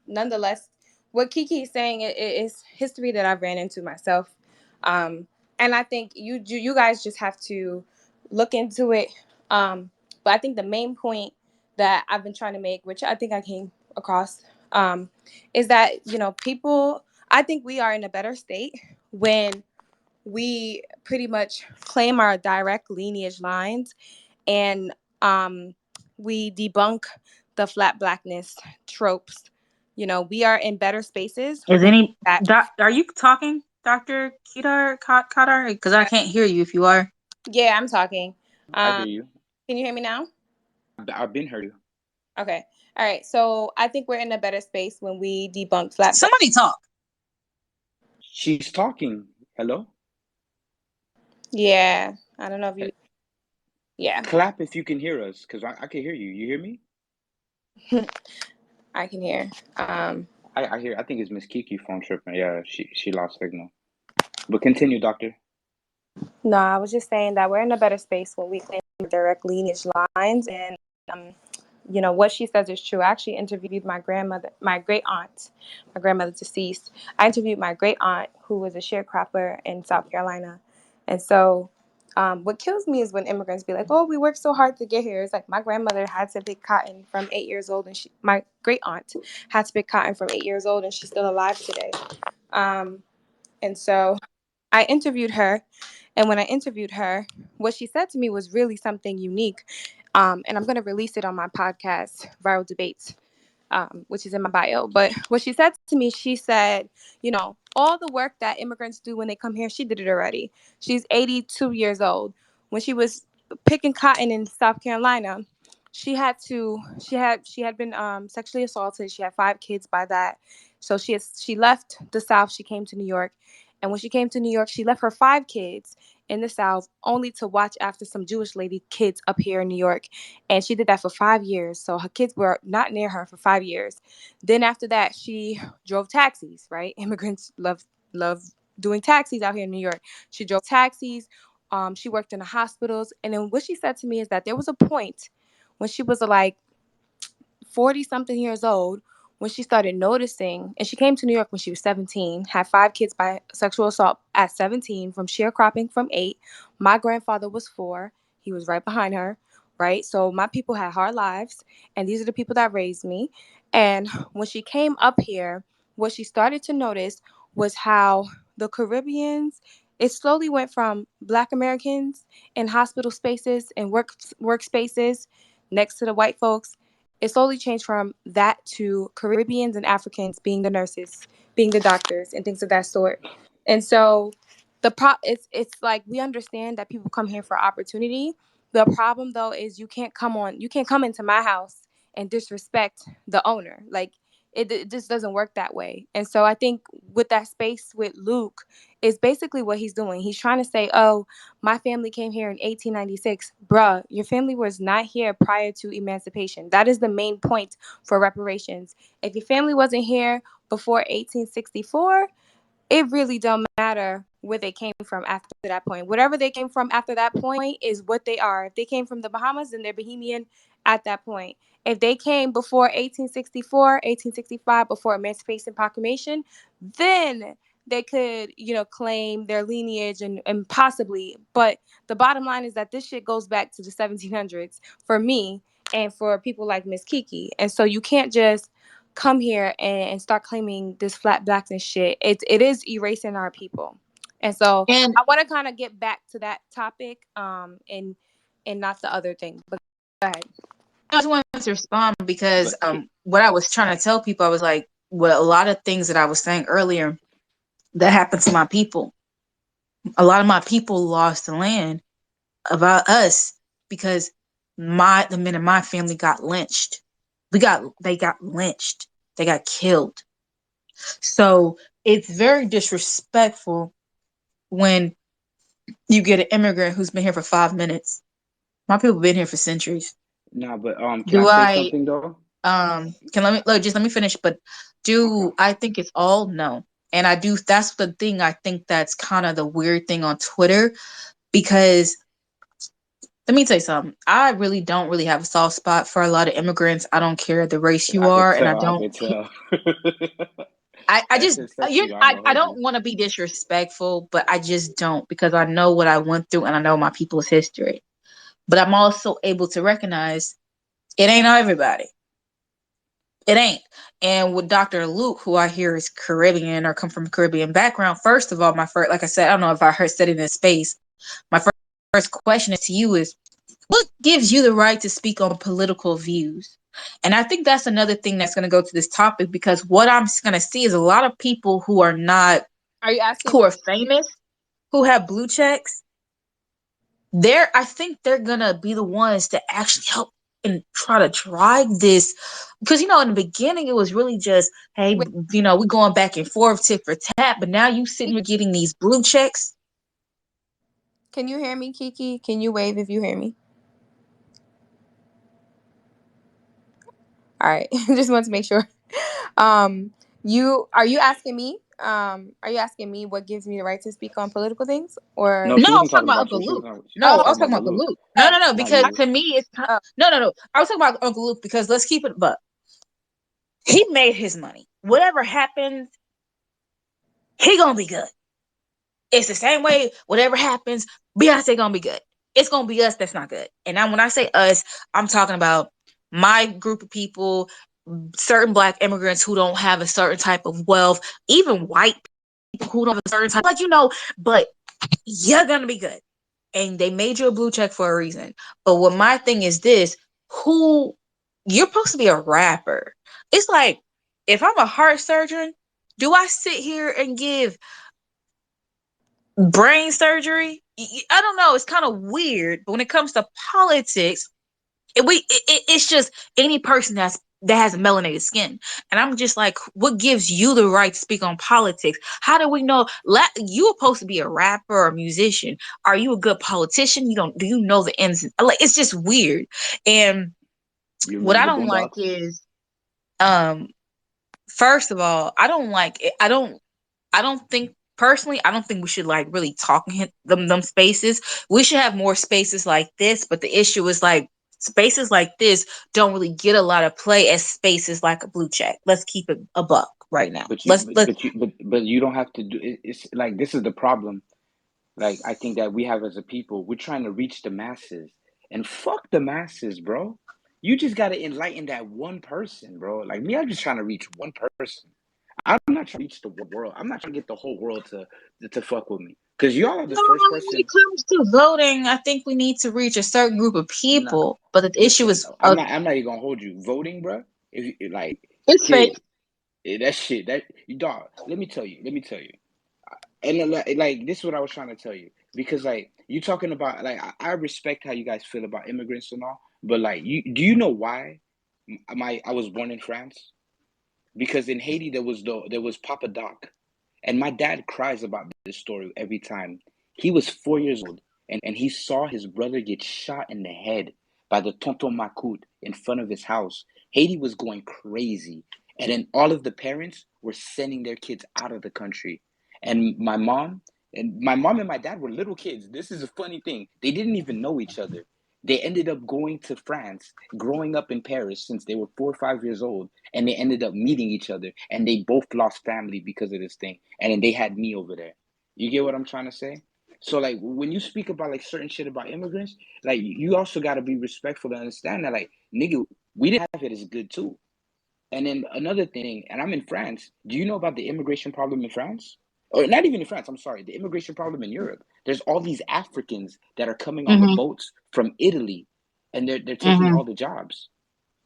nonetheless, what Kiki is saying is history that I've ran into myself. And I think you guys just have to look into it. But I think the main point that I've been trying to make, which I think I came across, is that, people, I think we are in a better state when we pretty much claim our direct lineage lines and we debunk the flat blackness tropes. We are in better spaces. Are you talking? Dr. Qadir? Because I can't hear you if you are. Yeah, I'm talking. I hear you. Can you hear me now? I've been heard you. Okay. All right. So I think we're in a better space when we debunk flat. Somebody talk. She's talking. Hello? Yeah. I don't know if you. Yeah. Clap if you can hear us, because I can hear you. You hear me? I can hear. I hear. I think it's Miss Kiki phone tripping. Yeah, she lost signal. But continue, doctor. No, I was just saying that we're in a better space when we claim direct lineage lines, and what she says is true. I actually interviewed my grandmother, my great aunt, my grandmother's deceased. I interviewed my great aunt who was a sharecropper in South Carolina, and so. What kills me is when immigrants be like, "Oh, we worked so hard to get here." It's like my grandmother had to pick cotton from 8 years old, and my great aunt had to pick cotton from 8 years old, and she's still alive today. And so I interviewed her, and when I interviewed her, what she said to me was really something unique. And I'm going to release it on my podcast, Viral Debates, which is in my bio. But what she said to me, she said, all the work that immigrants do when they come here, she did it already. She's 82 years old. When she was picking cotton in South Carolina, she had been sexually assaulted. She had 5 kids by that. So she left the South. She came to New York. And when she came to New York, she left her 5 kids in the South only to watch after some Jewish lady kids up here in New York. And she did that for 5 years. So her kids were not near her for 5 years. Then after that, she drove taxis, right? Immigrants love doing taxis out here in New York. She drove taxis. She worked in the hospitals. And then what she said to me is that there was a point when she was like 40 something years old when she started noticing, and she came to New York when she was 17, had 5 kids by sexual assault at 17 from sharecropping from 8. My grandfather was 4. He was right behind her, right? So my people had hard lives, and these are the people that raised me. And when she came up here, what she started to notice was how the Caribbeans, it slowly went from Black Americans in hospital spaces and workspaces next to the white folks. It slowly changed from that to Caribbeans and Africans being the nurses, being the doctors, and things of that sort. And so it's like we understand that people come here for opportunity. The problem though is you can't come into my house and disrespect the owner. Like it just doesn't work that way. And so I think with that space with Luke is basically what he's doing. He's trying to say, "Oh, my family came here in 1896. Bruh, your family was not here prior to emancipation. That is the main point for reparations. If your family wasn't here before 1864, it really don't matter where they came from after that point. Whatever they came from after that point is what they are. If they came from the Bahamas, then they're Bahamian at that point. If they came before 1864, 1865, before Emancipation Proclamation, then they could, claim their lineage and possibly. But the bottom line is that this shit goes back to the 1700s for me and for people like Miss Kiki. And so you can't just come here and start claiming this flat blackness shit. It is erasing our people. And so I want to kind of get back to that topic and not the other thing. But go ahead. I just wanted to respond because what I was trying to tell people, I was like, well, a lot of things that I was saying earlier that happened to my people. A lot of my people lost the land about us because the men in my family got lynched. They got lynched. They got killed. So it's very disrespectful when you get an immigrant who's been here for 5 minutes. My people have been here for centuries. No, but can I say something though? Let me finish. But I think it's all no. And I do. That's the thing. I think that's kind of the weird thing on Twitter, because let me tell you something. I really don't really have a soft spot for a lot of immigrants. I don't care the race you are, and I don't. I could tell. I don't want to be disrespectful, but I just don't, because I know what I went through and I know my people's history. But I'm also able to recognize it ain't everybody. It ain't. And with Dr. Luke, who I hear is Caribbean or come from a Caribbean background, first of all, like I said, I don't know if I said it in this space. My first question to you is, what gives you the right to speak on political views? And I think that's another thing that's going to go to this topic, because what I'm going to see is a lot of people who are not Are you asking who what? are famous, who have blue checks, I think they're gonna be the ones to actually help and try to drive this, because in the beginning it was really just, hey, Wait, we going back and forth tit for tat, but now you sitting here getting these blue checks. can you hear me, Kiki? Can you wave if you hear me? All right. Just want to make sure. Are you asking me? Are you asking me what gives me the right to speak on political things, No, or? No, she I was wasn't talking talking about about Uncle you. She was Luke. talking, No, she was I Oh, was talking talking about about the Uncle Luke, Luke. No, not because you. to me it's oh, no. I was talking about Uncle Luke because let's keep it, but he made his money. Whatever happens, he gonna be good. It's the same way. Whatever happens, Beyonce gonna be good. It's gonna be us that's not good. And now, when I say us, I'm talking about my group of people, certain Black immigrants who don't have a certain type of wealth, even white people who don't have a certain type, but you're gonna be good. And they made you a blue check for a reason. But what my thing is this: who you're supposed to be a rapper. It's like, if I'm a heart surgeon, do I sit here and give brain surgery? I don't know. It's kind of weird. But when it comes to politics, it's just any person that has melanated skin. And I'm just like, what gives you the right to speak on politics? How do we know? You're supposed to be a rapper or a musician. Are you a good politician? Do you know the ins? Like, it's just weird. And You what remember I the don't like boombox? is, um, first of all, I don't like it. I don't think personally, I don't think we should like really talk in them spaces. We should have more spaces like this, but the issue is like spaces like this don't really get a lot of play as spaces like a blue check. Let's keep it a buck right now. But you, Let's but you don't have to do it. It's like this is the problem. Like I think that we have as a people, we're trying to reach the masses, and fuck the masses, bro. You just gotta enlighten that one person, bro. Like me, I'm just trying to reach one person. I'm not trying to reach the world. I'm not trying to get the whole world to fuck with me. Cause y'all are the No, first when it person. comes to voting, I think we need to reach a certain group of Nah, people. But the issue listen, is, I'm not even gonna hold you. Voting, bro. Like, it's fake. kid, that shit, that you dog. Let me tell you. And like this is what I was trying to tell you, because like you talking about, like, I respect how you guys feel about immigrants and all, but like, you know why I was born in France? Because in Haiti there was Papa Doc, and my dad cries about this story every time. He was 4 years old, and he saw his brother get shot in the head by the Tonton Macoute in front of his house. Haiti was going crazy, and then all of the parents were sending their kids out of the country. And my mom and my dad were little kids. This is a funny thing. They didn't even know each other. They ended up going to France, growing up in Paris since they were 4 or 5 years old, and they ended up meeting each other, and they both lost family because of this thing, and then they had me over there. You get what I'm trying to say? So like when you speak about like certain shit about immigrants, like you also got to be respectful to understand that, like, nigga, we didn't have it as good too. And then another thing, and I'm in France. Do you know about the immigration problem in France? Or not even in France, I'm sorry, the immigration problem in Europe. There's all these Africans that are coming on the Mm-hmm. boats from Italy, and they're taking Mm-hmm. all the jobs.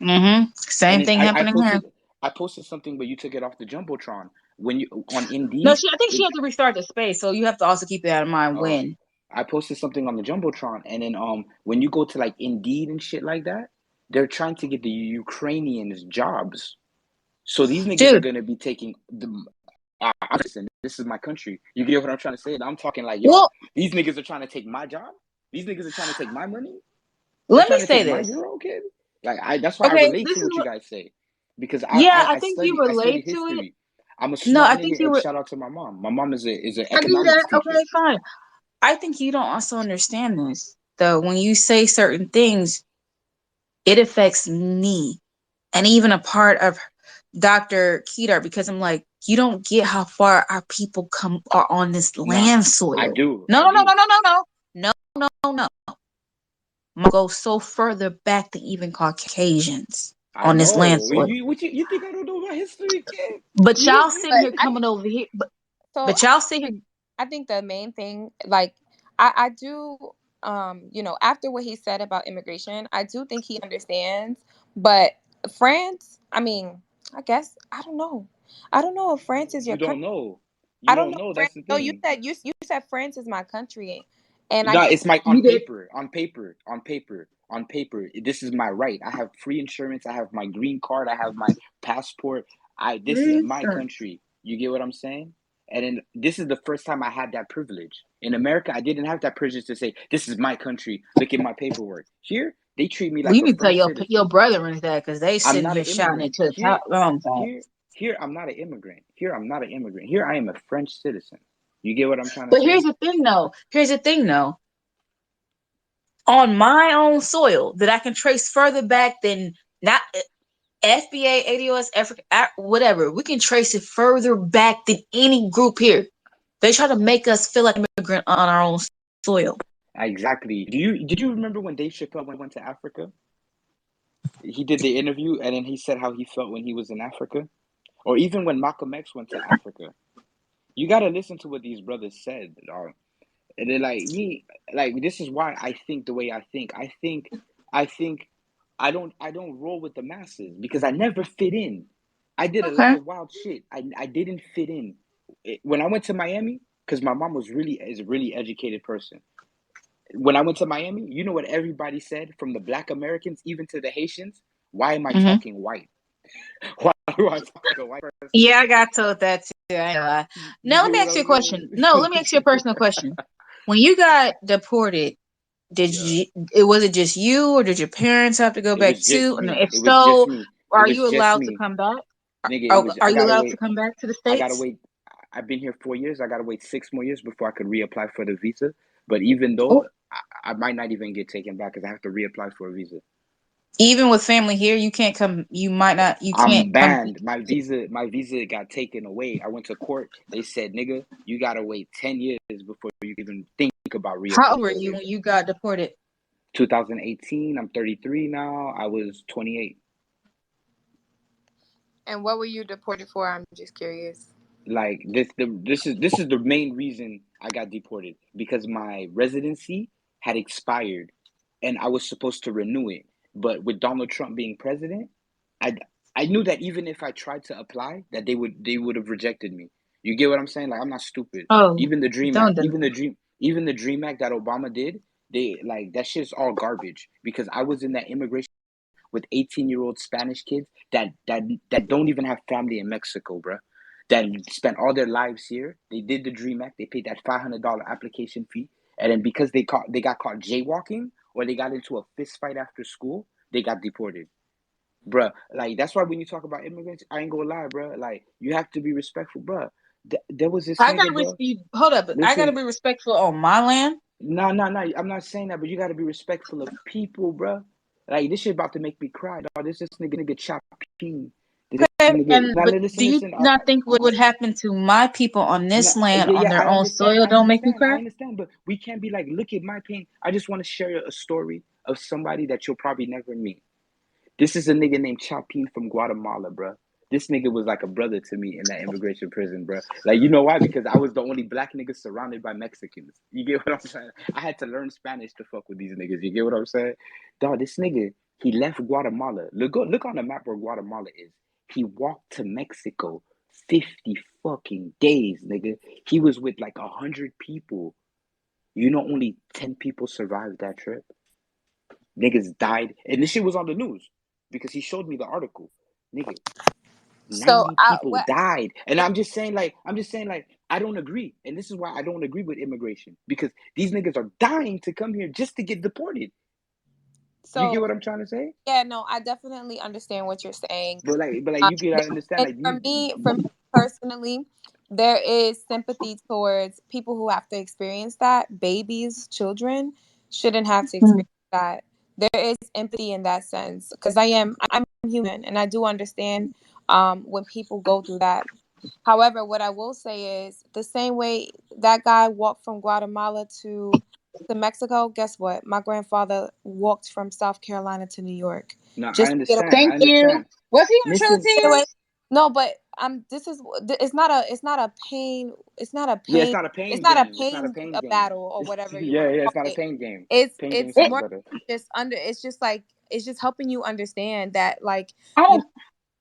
Mm-hmm. And Same then thing happening here. I posted something, but you took it off the jumbotron when you on No, Indeed. I think she had to restart the space, so you have to also keep that in mind Oh, when. I posted something on the jumbotron, and then when you go to like Indeed and shit like that, they're trying to get the Ukrainians jobs. So these niggas are Dude, gonna be taking the. Listen, this is my country. You get what I'm trying to say? And I'm talking like, yo, well, these niggas are trying to take my job. These niggas are trying to take my money. They're let me trying to say take my this. euro, kid. Like that's why I Okay, relate this to is what you what. guys say, because Yeah, I think you I study relate to it. history. I'm a No, smart I think nigga, you and were. shout out to my mom. My mom is an I give you that. economics teacher. Okay, fine. I think you don't also understand this though. When you say certain things, it affects me and even a part of Dr. Kedar, because I'm like, you don't get how far our people are on this Nah, land I soil. do. No, I no, no, do. no, no, no, no, no, no, no. Go so further back than even Caucasians I on this land know. soil. You think I don't know about history, kid? But You y'all just sitting But here coming over here, so but y'all sit here. I think the main thing, like, I do, after what he said about immigration, I do think he understands. But France, I mean, I guess I don't know. I don't know if France is your you country. don't know. You I don't don't know. know. France. That's the No, you thing. said you said France is my country, and I No, think it's my You did. on paper, on paper, on paper. This is my right. I have free insurance. I have my green card. I have my passport. This is my country. You get what I'm saying? And then this is the first time I had that privilege. In America, I didn't have that privilege to say, "This is my country. Look at my paperwork." Here, they treat me Well, like you a need to tell first your citizen. brethren that because they I'm sitting not here an shouting immigrant. it to the top. Here, I'm not an immigrant. Here, I'm not an immigrant. Here, I am a French citizen. You get what I'm trying to But say? Here's the thing, though. On my own soil that I can trace further back than not FBA, ADOS, Africa, whatever. We can trace it further back than any group here. They try to make us feel like immigrant on our own soil. Exactly. Did you remember when Dave Chappelle went to Africa? He did the interview and then he said how he felt when he was in Africa, or even when Malcolm X went to Africa. You got to listen to what these brothers said, dog. And they're like me. Like this is why I think the way I think. I think I don't roll with the masses because I never fit in. I did a lot Okay. of wild shit. I didn't fit in. When I went to Miami, because my mom is a really educated person. When I went to Miami, you know what everybody said, from the Black Americans even to the Haitians? Why am I talking white? Why do I talk like a white person? Yeah, I got told that too. I ain't gonna lie. You Now let get me what ask you a I'm question. saying? No, let me ask you a personal question. When you got deported, Yeah, was it just you or did your parents have to go it back was just too? And me. if It was just so, me. It are was you just allowed to me. come back? Nigga, it Are, was, are I you gotta allowed to wait. come back to the I gotta States? wait. I've been here 4 years. I gotta wait 6 more years before I could reapply for the visa. But even though Oh, I might not even get taken back because I have to reapply for a visa. even with family here, you can't come. You can't I'm come. banned. My visa got taken away. I went to court. They said, nigga, you gotta wait 10 years before you even think about How old were reapplying. you when you got deported? 2018. I'm 33 now. I was 28. And what were you deported for? I'm just curious. Like this is the main reason I got deported, because my residency had expired and I was supposed to renew it. But with Donald Trump being president, I I knew that even if I tried to apply, that they would have rejected me. You get what I'm saying? Like, I'm not stupid. Oh, Even the Dream don't Act, do even the Dream Act that Obama did, they like that shit's all garbage because I was in that immigration with 18-year-old Spanish kids that don't even have family in Mexico, bro. That spent all their lives here. They did the Dream Act. They paid that $500 application fee, and then because they got caught jaywalking or they got into a fist fight after school, they got deported, bruh. Like that's why when you talk about immigrants, I ain't gonna lie, bruh. Like you have to be respectful, bruh. There was this I nigga, gotta bruh. hold up. I gotta Listen, be respectful on my land. no, no, no. I'm not saying that, but you got to be respectful of people, bro. Like this shit about to make me cry, dog. This nigga chop peen. This nigga. Now But do listen, you listen. not think what would happen to my people on No, this land yeah, on yeah. their own soil don't make me I cry? understand. But we can't be like, look at my pain. I just want to share a story of somebody that you'll probably never meet. This is a nigga named Chapin from Guatemala, bro. This nigga was like a brother to me in that immigration prison, bro. Like, you know why? Because I was the only black nigga surrounded by Mexicans. You get what I'm saying? I had to learn Spanish to fuck with these niggas. You get what I'm saying? Dog, this nigga, he left Guatemala. Look on the map where Guatemala is. He walked to Mexico 50 fucking days, nigga. He was with like 100 people. You know, only 10 people survived that trip. Niggas died. And this shit was on the news because he showed me the article. Nigga, So 90 I people what died. And I'm just saying, like, I don't agree. And this is why I don't agree with immigration, because these niggas are dying to come here just to get deported. You get so what I'm trying to say? yeah, no, I definitely understand what you're saying. But like you gotta understand, And like for me personally, there is sympathy towards people who have to experience that. Babies, children shouldn't have to experience that. There is empathy in that sense because I'm human and I do understand when people go through that. However, what I will say is the same way that guy walked from Guatemala to Mexico, guess what? My grandfather walked from South Carolina to New York no, just to get away. Thank I you. understand. Was he on Trail Listen, Get away. Tears? No, but it's not a pain it's not a yeah, it's pain not a pain it's not a game. It's not a pain pain a game. battle or whatever you Yeah, want to yeah, it's call not a it. pain game. Pain game It's sounds more better. just under it's just like it's just helping you understand that like you know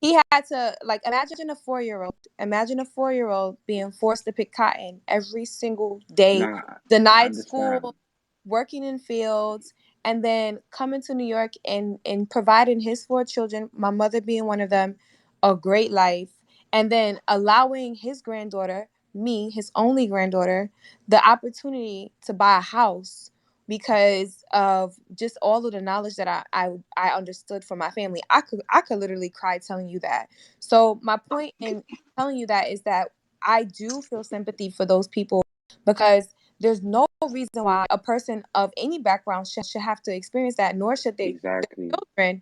Oh, He had to, like, imagine a 4-year-old being forced to pick cotton every single day, Nah, I denied understand. school, working in fields, and then coming to New York and providing his 4 children, my mother being one of them, a great life, and then allowing his granddaughter, me, his only granddaughter, the opportunity to buy a house because of just all of the knowledge that I understood from my family. I could literally cry telling you that. So my point in telling you that is that I do feel sympathy for those people, because there's no reason why a person of any background should have to experience that, nor should their Exactly. children.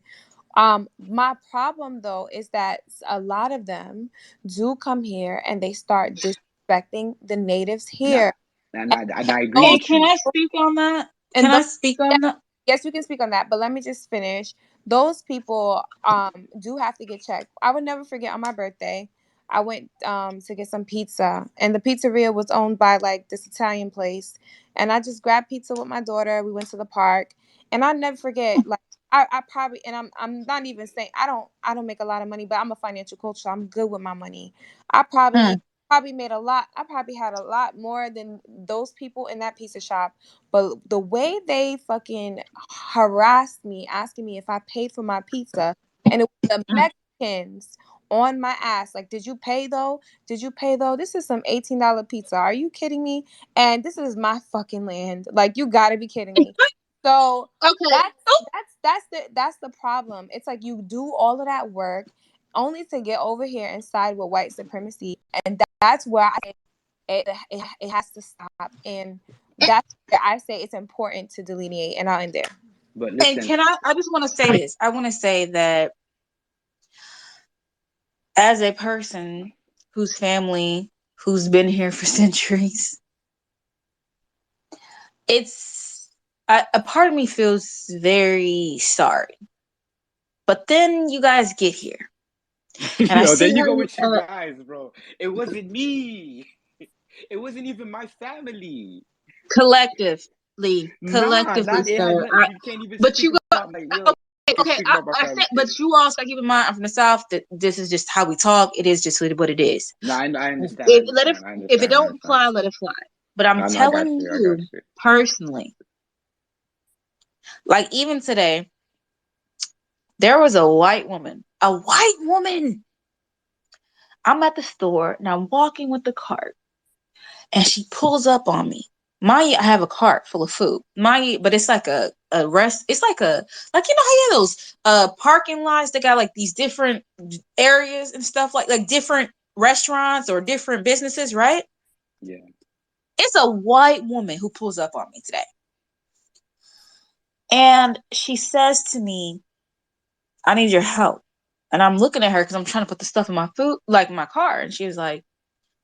My problem though is that a lot of them do come here and they start disrespecting the natives Nah, here. and I agree Those And with can you. I speak on that? and Can I those speak on that? Yes, you can speak on that, but let me just finish. Those people do have to get checked. I would never forget, on my birthday, I went to get some pizza, and the pizzeria was owned by like this Italian place, and I just grabbed pizza with my daughter. We went to the park, and I'll never forget, like, I probably, and I'm not even saying I don't make a lot of money, but I'm a financial coach, so I'm good with my money. I probably made a lot. I probably had a lot more than those people in that pizza shop. But the way they fucking harassed me, asking me if I paid for my pizza, and it was the Mexicans on my ass, like, did you pay though? Did you pay though? This is some $18 pizza. Are you kidding me? And this is my fucking land. Like, you gotta be kidding me. So Okay. that's the problem. It's like you do all of that work only to get over here and side with white supremacy, and that's where it has to stop. And that's where I say it's important to delineate, and I'll end there. But And listen, can I just want to say this. I want to say that as a person whose family who's been here for centuries, it's a part of me feels very sorry. But then you guys get here, and I yo, there see you how go you, with you guys, bro. It wasn't me. It wasn't even my family. Nah, collectively, not it had sir. not. You can't even But speak you go, about my yo. You can okay. speak about my I family. said, but you also gotta keep in mind, I'm from the South. That this is just how we talk. It is just what it is. No, I understand. I If let it, understand. I if it understand. I don't understand. fly, let it fly. But I'm No, I got telling you. I got you you. personally, like even today, there was a white woman. A white woman. I'm at the store and I'm walking with the cart, and she pulls up on me. I have a cart full of food. But it's like a rest. It's like you know how you have those parking lots that got like these different areas and stuff, like different restaurants or different businesses, right? Yeah. It's a white woman who pulls up on me today, and she says to me, "I need your help." And I'm looking at her because I'm trying to put the stuff in my food, like in my car, and she was like,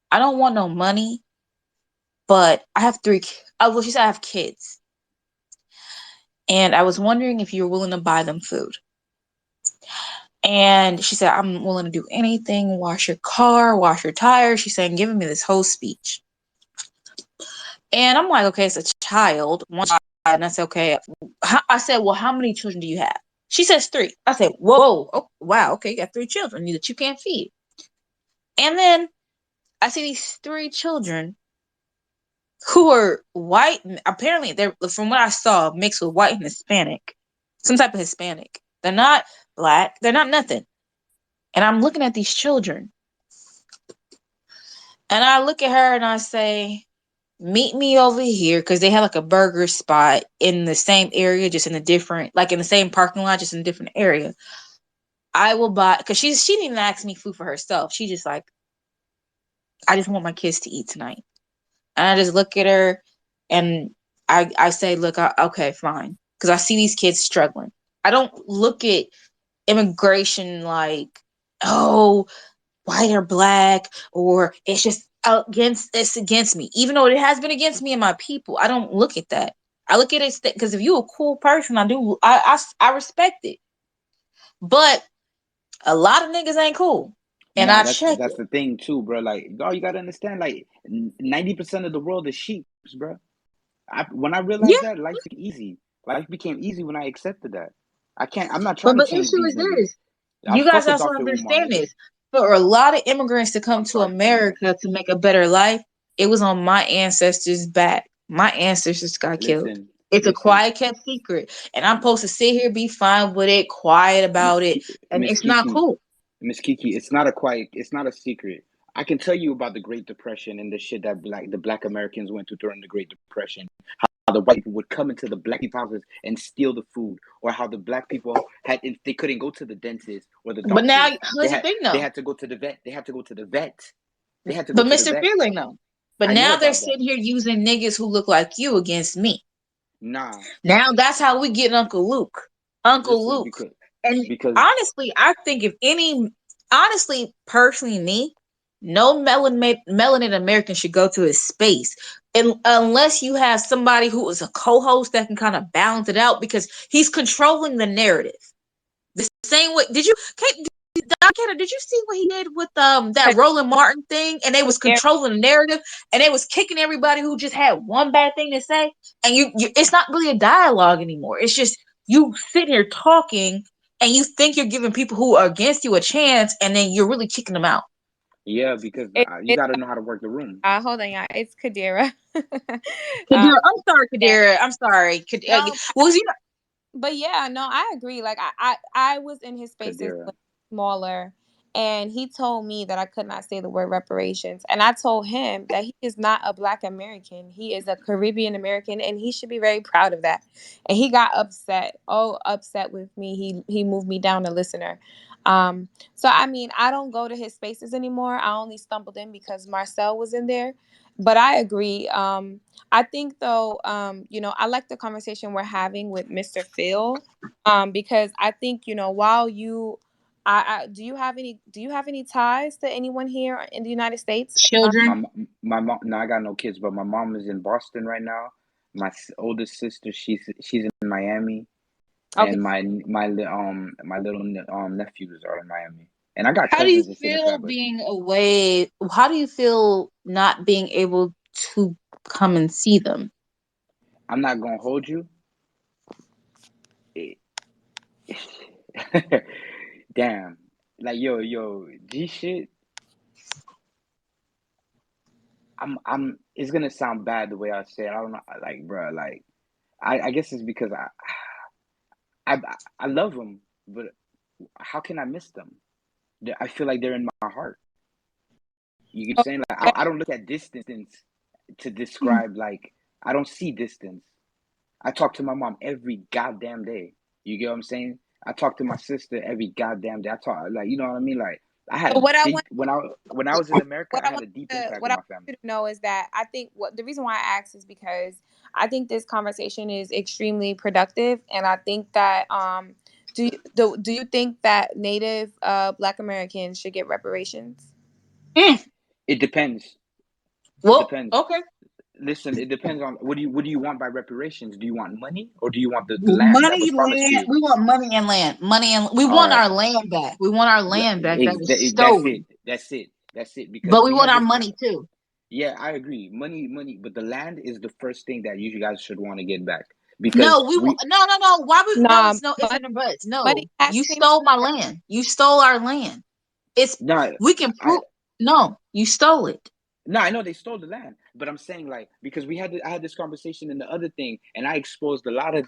"I don't want no money, but I have 3 well, she said I have kids, and I was wondering if you're willing to buy them food." And she said, "I'm willing to do anything, wash your car, wash your tires." She's saying, giving me this whole speech. And I'm like, okay, it's a child, one child. And I said, okay. I said, well, how many children do you have? She says 3. I said, whoa, oh, wow, okay, you got 3 children that you can't feed. And then I see these 3 children who are white. Apparently, they're, from what I saw, mixed with white and Hispanic, some type of Hispanic. They're not black. They're not nothing. And I'm looking at these children, and I look at her and I say, meet me over here, because they had like a burger spot in the same area, just in a different, like in the same parking lot, just in a different area. I will buy, because she didn't even ask me food for herself. She just like, I just want my kids to eat tonight. And I just look at her and I say, look, okay, fine. Because I see these kids struggling. I don't look at immigration like, oh, white or black, or it's just against me. Even though it has been against me and my people, I don't look at that. I look at it because if you're a cool person, I respect it. But a lot of niggas ain't cool. And Nah, I that's check that's it. the thing too, bro. Like, dog, you gotta understand. Like, 90% of the world is sheep, bro. When I Yeah, realized that, life became easy. Life became easy when I accepted that. I can't. I'm not but trying to the change issue these is niggas. this. I You guys fuck with also Dr. Umar, understand nigga. this. For a lot of immigrants to come I'm to sorry for saying that. America to make a better life, it was on my ancestors' back. My ancestors got killed. Listen, It's a listen, quiet kept secret. And I'm supposed to sit here, be fine with it, quiet about it. And Miss it's not Kiki, cool. Miss Kiki, it's not a secret. I can tell you about the Great Depression and the shit that the black Americans went through during the Great Depression. How the white people would come into the black people's houses and steal the food, or how the black people had, if they couldn't go to the dentist or the But now, doctors, here's the thing they though. had to go to the vet. They had to go to the vet. They had to go But to the Mr. vet. Feeling though. But I know now they're about that. sitting here using niggas who look like you against me. Nah, Now that's how we get Uncle Luke. Uncle listen, Luke. And because honestly, I think honestly, personally, me, no melanin American should go to his space. And unless you have somebody who is a co-host that can kind of balance it out, because he's controlling the narrative. The same way, did you see what he did with that Roland Martin thing? And they was controlling the narrative, and they was kicking everybody who just had one bad thing to say. And you it's not really a dialogue anymore. It's just you sitting here talking, and you think you're giving people who are against you a chance, and then you're really kicking them out. yeah, because you got to know how to work the room. Hold on, y'all. It's Qadirah. Qadirah, I'm sorry, Qadirah. I'm sorry. No, Was you? but yeah, no, I agree. Like I was in his spaces Qadirah. when smaller, and he told me that I could not say the word reparations, and I told him that he is not a Black American. He is a Caribbean American, and he should be very proud of that. And he got upset with me. He moved me down to listener. So I mean, I don't go to his spaces anymore. I only stumbled in because Marcel was in there. But I agree. I think though, I like the conversation we're having with Mr. Phil, because I think, while do you have any ties to anyone here in the United States? Children. My mom. No, I got no kids, but my mom is in Boston right now. My oldest sister, she's in Miami, Okay. and my little nephews are in Miami, and I got How do you cousins that's in the feel crowd. But being away? How do you feel not being able to come and see them? I'm not gonna hold you. Damn, like yo, G shit. I'm. It's gonna sound bad the way I say it. I don't know, like, bro, like, I guess it's because I I love them, but how can I miss them? I feel like they're in my heart. You get what I'm saying? Like, I don't look at distance to describe, like, I don't see distance. I talk to my mom every goddamn day. You get what I'm saying? I talk to my sister every goddamn day. I talk, like, you know what I mean? Like, I had So a big when I was in America, I had a deep impact what on I my want family. you to know is that I think the reason why I asked is because I think this conversation is extremely productive, and I think that do you think that Native Black Americans should get reparations? It depends. It Well, depends. okay. Listen, it depends on what do you want by reparations? Do you want money or do you want the land that Money, was promised to land. you? We want money and land. Money and we All want right, our land back. We want our land back that was that's it. stolen. That's it. That's it. Because But we we want had our this. money too. Yeah, I agree. Money, but the land is the first thing that you guys should want to get back because No, we want no. Why we no? Nah, It's no ifs and buts. money No, has you came. stole my land. You stole our land. It's no, we can I prove. No, you stole it. no, I know they stole the land, but I'm saying like because I had this conversation in the other thing, and I exposed a lot of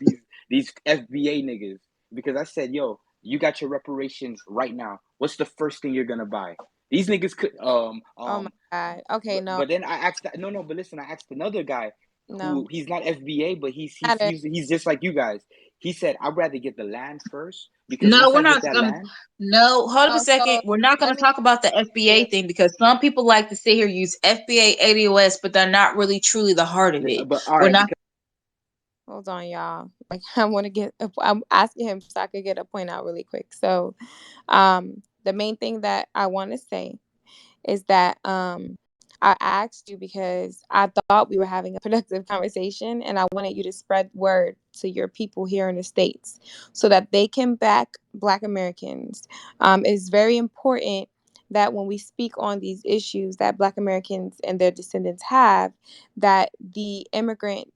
these FBA niggas because I said, yo, you got your reparations right now. What's the first thing you're gonna buy? These niggas could Oh my God. Okay, no, but then I asked that no, but listen, I asked another guy no. who he's not FBA, but Matter. he's just like you guys. He said I'd rather get the land first because No, once we're I not. get that land, No, hold up a Oh, second. so We're not going let to me. talk about the FBA thing because some people like to sit here use FBA ADOS, but they're not really truly the heart of it. but all We're right, not. Hold on, y'all. Like I want to get. I'm asking him so I could get a point out really quick. So, the main thing that I want to say is that I asked you because I thought we were having a productive conversation, and I wanted you to spread word to your people here in the States so that they can back Black Americans. It's very important that when we speak on these issues that Black Americans and their descendants have, that the immigrant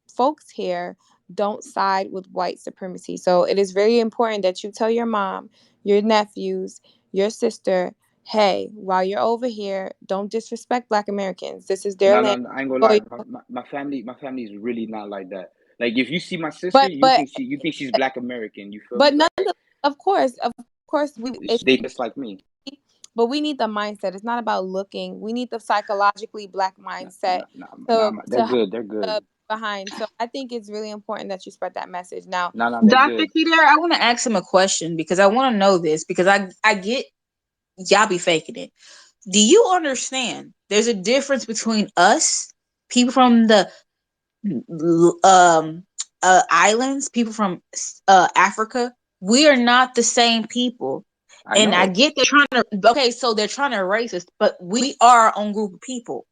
folks here don't side with white supremacy. So it is very important that you tell your mom, your nephews, your sister, hey, while you're over here, don't disrespect Black Americans. This is their No, no, land. no, I ain't gonna So, lie. My family is really not like that. Like if you see my sister, but but you think she's Black American. You feel but me? Like nonetheless, of course, they just like me. but we need the mindset. It's not about looking. We need the psychologically Black No, mindset no, no, no, they're to help good. They're good. behind. So I think it's really important that you spread that message. Now, No, no, they're Dr. good. Qadirah, I want to ask him a question because I want to know this because I get y'all be faking it. Do you understand there's a difference between us, people from the um islands, people from Africa? We are not the same people. I And I know. get they're trying to okay, so they're trying to erase us, but we are our own group of people.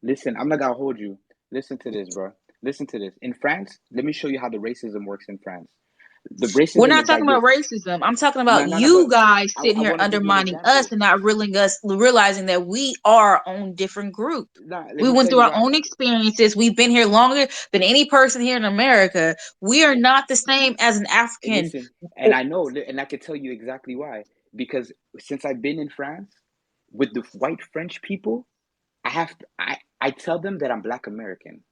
Listen, I'm not gonna hold you. Listen to this, bro. Listen to this. In France, let me show you how the racism works in France. The We're racism not is talking like about this. racism. I'm talking No, about no, no. But you guys I sitting here want to give you an undermining us example. and not realizing that we are our own different group. Nah, let We me went tell through you our why. own experiences. We've been here longer than any person here in America. We are not the same as an African. Listen, and I know, and I can tell you exactly why. Because since I've been in France with the white French people, I tell them that I'm Black American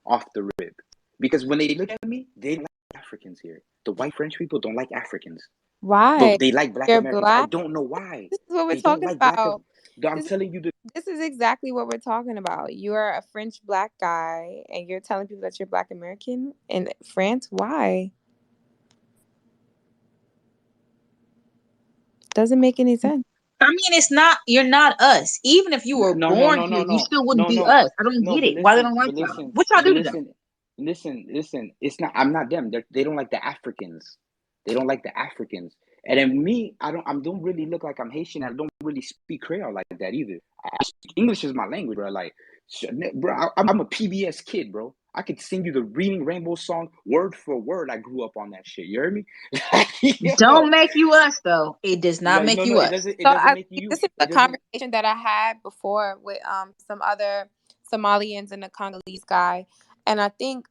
off the rip. Because when they look at me, they like Africans here. The white French people don't like Africans. why They like Black you're Americans. I Black? don't know why. This is what we're They don't talking like Black. about. I'm This telling you the. this is exactly what we're talking about. You are a French Black guy, and you're telling people that you're Black American in France. Why? Doesn't make any sense. I mean, it's not, you're not us. Even if you were No, no, born no, here, no, you no, still wouldn't no, be no, us. I don't no. get it. Why they don't like But y'all? listen, What y'all but do to them? listen. It's not. I'm not them. They don't like the Africans. They don't like the Africans. And then me, I don't really look like I'm Haitian. I don't really speak Creole like that either. English is my language, bro. Like, bro, I'm a PBS kid, bro. I could sing you the Reading Rainbow song word for word. I grew up on that shit. You heard me? Don't Yo, make you us, though. It does not like make no, no, you it us. doesn't. It So doesn't I make think you. this is a It doesn't. conversation that I had before with some other Somalians and a Congolese guy, and I think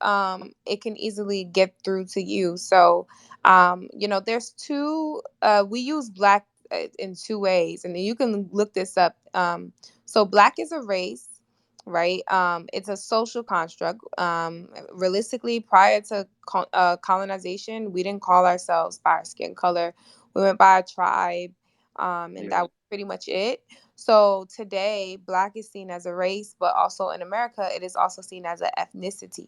it can easily get through to you. So there's two. We use Black in two ways, and you can look this up. So Black is a race. Right, it's a social construct. Realistically, prior to colonization, we didn't call ourselves by our skin color. We went by a tribe, and Yeah, that was pretty much it. So today, Black is seen as a race, but also in America, it is also seen as an ethnicity.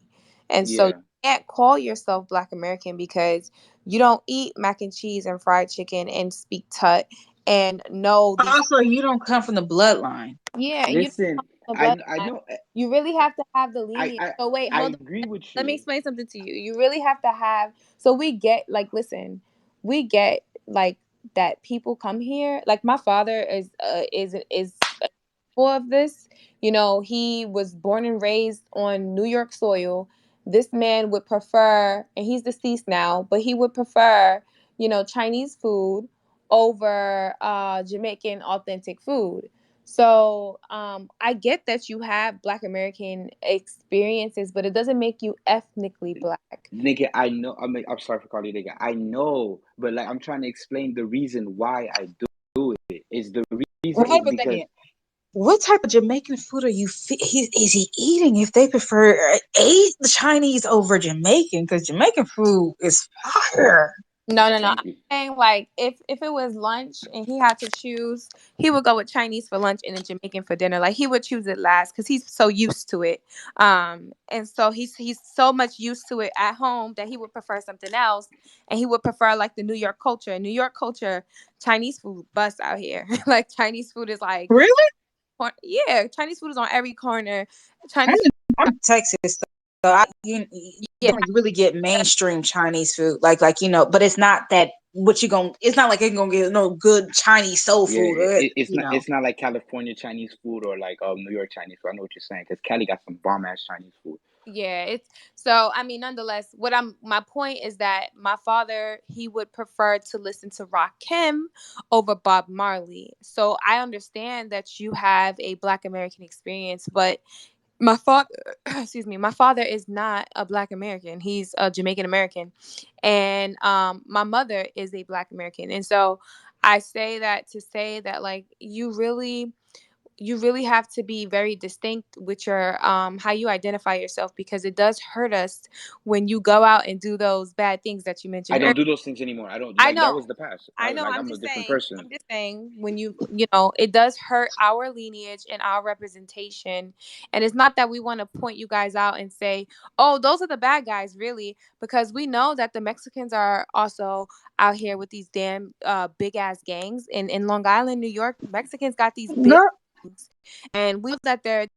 And so you yeah. can't call yourself Black American because you don't eat mac and cheese and fried chicken and speak Tut and know these. Also, you don't come from the bloodline. Yeah, and you Listen, don't have the I bloodline. know. You really have to have the I lineage. I So wait, I hold on. agree with Let me you. explain something to you. You really have to have. So we get like, listen, we get like that people come here. Like my father is full of this. He was born and raised on New York soil. This man would prefer, and he's deceased now, but he would prefer, Chinese food over Jamaican authentic food. So I get that you have Black American experiences, but it doesn't make you ethnically Black. Nigga, I know. I'm sorry for calling you nigga. I know, but like I'm trying to explain the reason why I do it. Is the reason Wait is a because second. What type of Jamaican food are is he eating if they prefer the Chinese over Jamaican? Because Jamaican food is fire. No, no, no. I'm thank you. saying like if it was lunch and he had to choose, he would go with Chinese for lunch and then Jamaican for dinner. Like he would choose it last because he's so used to it. And so he's so much used to it at home that he would prefer something else, and he would prefer like the New York culture. In New York culture, Chinese food busts out here. Like Chinese food is like, Really? yeah, Chinese food is on every corner. I'm Chinese, I'm in Texas, so you yeah, don't really get mainstream Chinese food, but it's not that what you going. It's not like you're gonna get no good Chinese soul Yeah, food, or it's not. It's not like California Chinese food or like New York Chinese food. I know what you're saying because Cali got some bomb ass Chinese food. yeah, it's so I mean, nonetheless, my point is that my father, he would prefer to listen to Rakim over Bob Marley. So I understand that you have a Black American experience, but my father excuse me, my father is not a Black American. He's a Jamaican American. And my mother is a Black American. And so I say that to say that like you really have to be very distinct with your how you identify yourself, because it does hurt us when you go out and do those bad things that you I mentioned don't earlier. do those things anymore. I don't I like that know. was the past. I know. I'm a different person. I'm just saying when you know, it does hurt our lineage and our representation. And it's not that we want to point you guys out and say, "Oh, those are the bad guys," really, because we know that the Mexicans are also out here with these damn big ass gangs in Long Island, New York. Mexicans got these big Girl, gangs, and we know that they're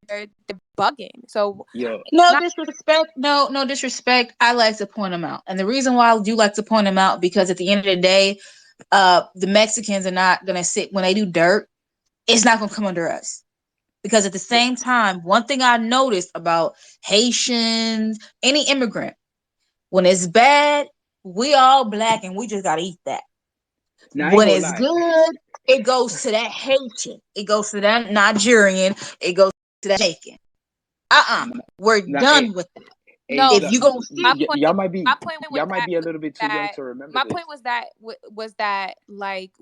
bugging. So Yo, it's no not disrespect. No disrespect. I like to point them out. And the reason why I do like to point them out, because at the end of the day, the Mexicans are not going to sit when they do dirt. It's not going to come under us. Because at the same time, one thing I noticed about Haitians, any immigrant, when it's bad, we all black and we just got to eat that. now I ain't When gonna it's lie. good, it goes to that Haitian. It goes to that Nigerian. It goes to that Jamaican. We're Now, done with that. hey, no. If look, you gonna My see, point my point with y'all might that be a was little bit too young that to remember my this. point was that like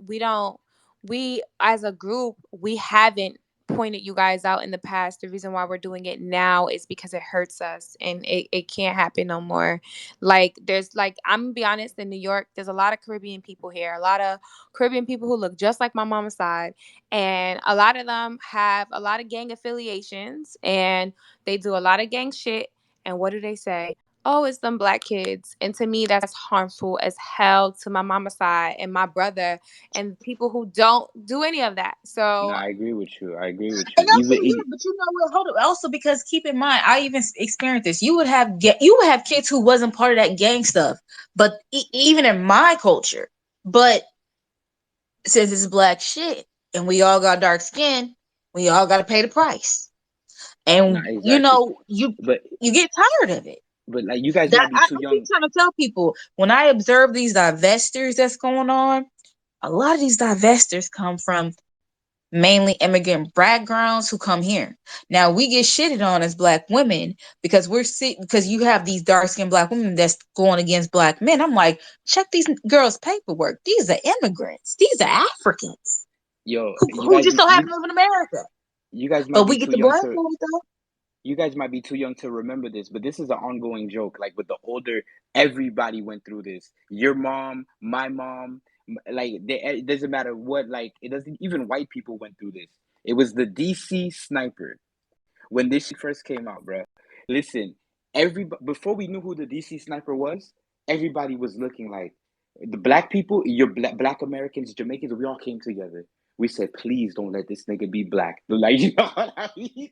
we as a group, we haven't pointed you guys out in the past. The reason why we're doing it now is because it hurts us, and it can't happen no more. Like there's like, I'm gonna be honest, in New York there's a lot of Caribbean people here, a lot of Caribbean people who look just like my mama's side, and a lot of them have a lot of gang affiliations, and they do a lot of gang shit. And what do they say? Oh, it's them black kids. And to me, that's harmful as hell to my mama's side and my brother and people who don't do any of that. No, So I agree with you. I agree with and you. also yeah, but you know what? Hold on. Also, because keep in mind, I even experienced this. You would have kids who wasn't part of that gang stuff, but even in my culture, but since it's black shit and we all got dark skin, we all got to pay the price. Not And you exactly, know, but you get tired of it. like you guys That might be I too keep young. trying to tell people, when I observe these divestors that's going on, a lot of these divestors come from mainly immigrant backgrounds who come here. Now we get shitted on as black women because because you have these dark skinned black women that's going against black men. I'm like, check these girls' paperwork. These are immigrants. These are Africans Yo, who just so happen to live in America. you guys might But be we get too the young blame to for it though. you guys might be too young to remember this, but this is an ongoing joke. Like with the older, everybody went through this. Your mom, my mom, it doesn't matter what. Like it doesn't even white people went through this. It was the DC sniper when this shit first came out, bro. Listen, every before we knew who the DC sniper was, everybody was looking like the black people, your black Americans, Jamaicans. We all came together. We said, please don't let this nigga be black. Like, you know what I mean?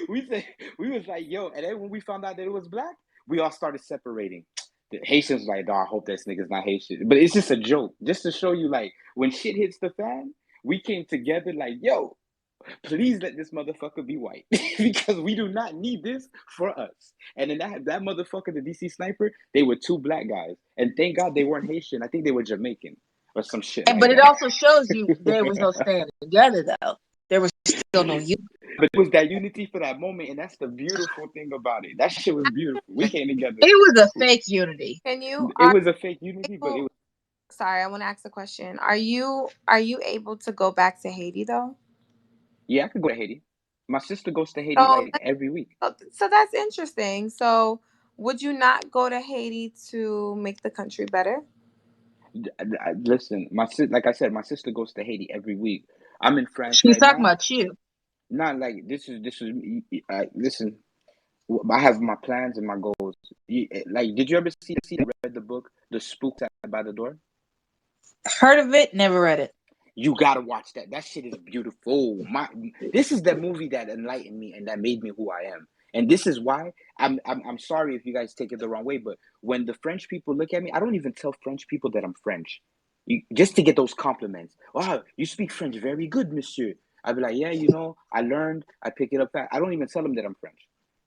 We said, we was like, yo, and then when we found out that it was black, we all started separating. The Haitians like, I hope this nigga's not Haitian. But it's just a joke, just to show you, like, when shit hits the fan, we came together like, yo, please let this motherfucker be white because we do not need this for us. And then that motherfucker, the DC sniper, they were two black guys, and thank God they weren't Haitian. I think they were Jamaican or some shit like But it that. also shows you there was no standing together though. There was still no unity. But it was that unity for that moment, and that's the beautiful thing about it. That shit was beautiful. We came together. It was a fake unity. can you It are was a fake unity, but it you was. sorry, I want to ask a question. Are you able to go back to Haiti though? Yeah, I could go to Haiti. My sister goes to Haiti So like every week. so that's interesting. So would you not go to Haiti to make the country better? Listen, like I said, my sister goes to Haiti every week. I'm in France She's right talking now. about you. Not like this is listen. I have my plans and my goals. Like, did you ever read the book The Spook by the Door? Heard of it, never read it. You gotta watch that. That shit is beautiful. This is the movie that enlightened me and that made me who I am. And this is why I'm sorry if you guys take it the wrong way, but when the French people look at me, I don't even tell French people that I'm French. Just to get those compliments. Wow, you speak French very good, monsieur. I'd be like, yeah, I learned, I pick it up fast. I don't even tell them that I'm French.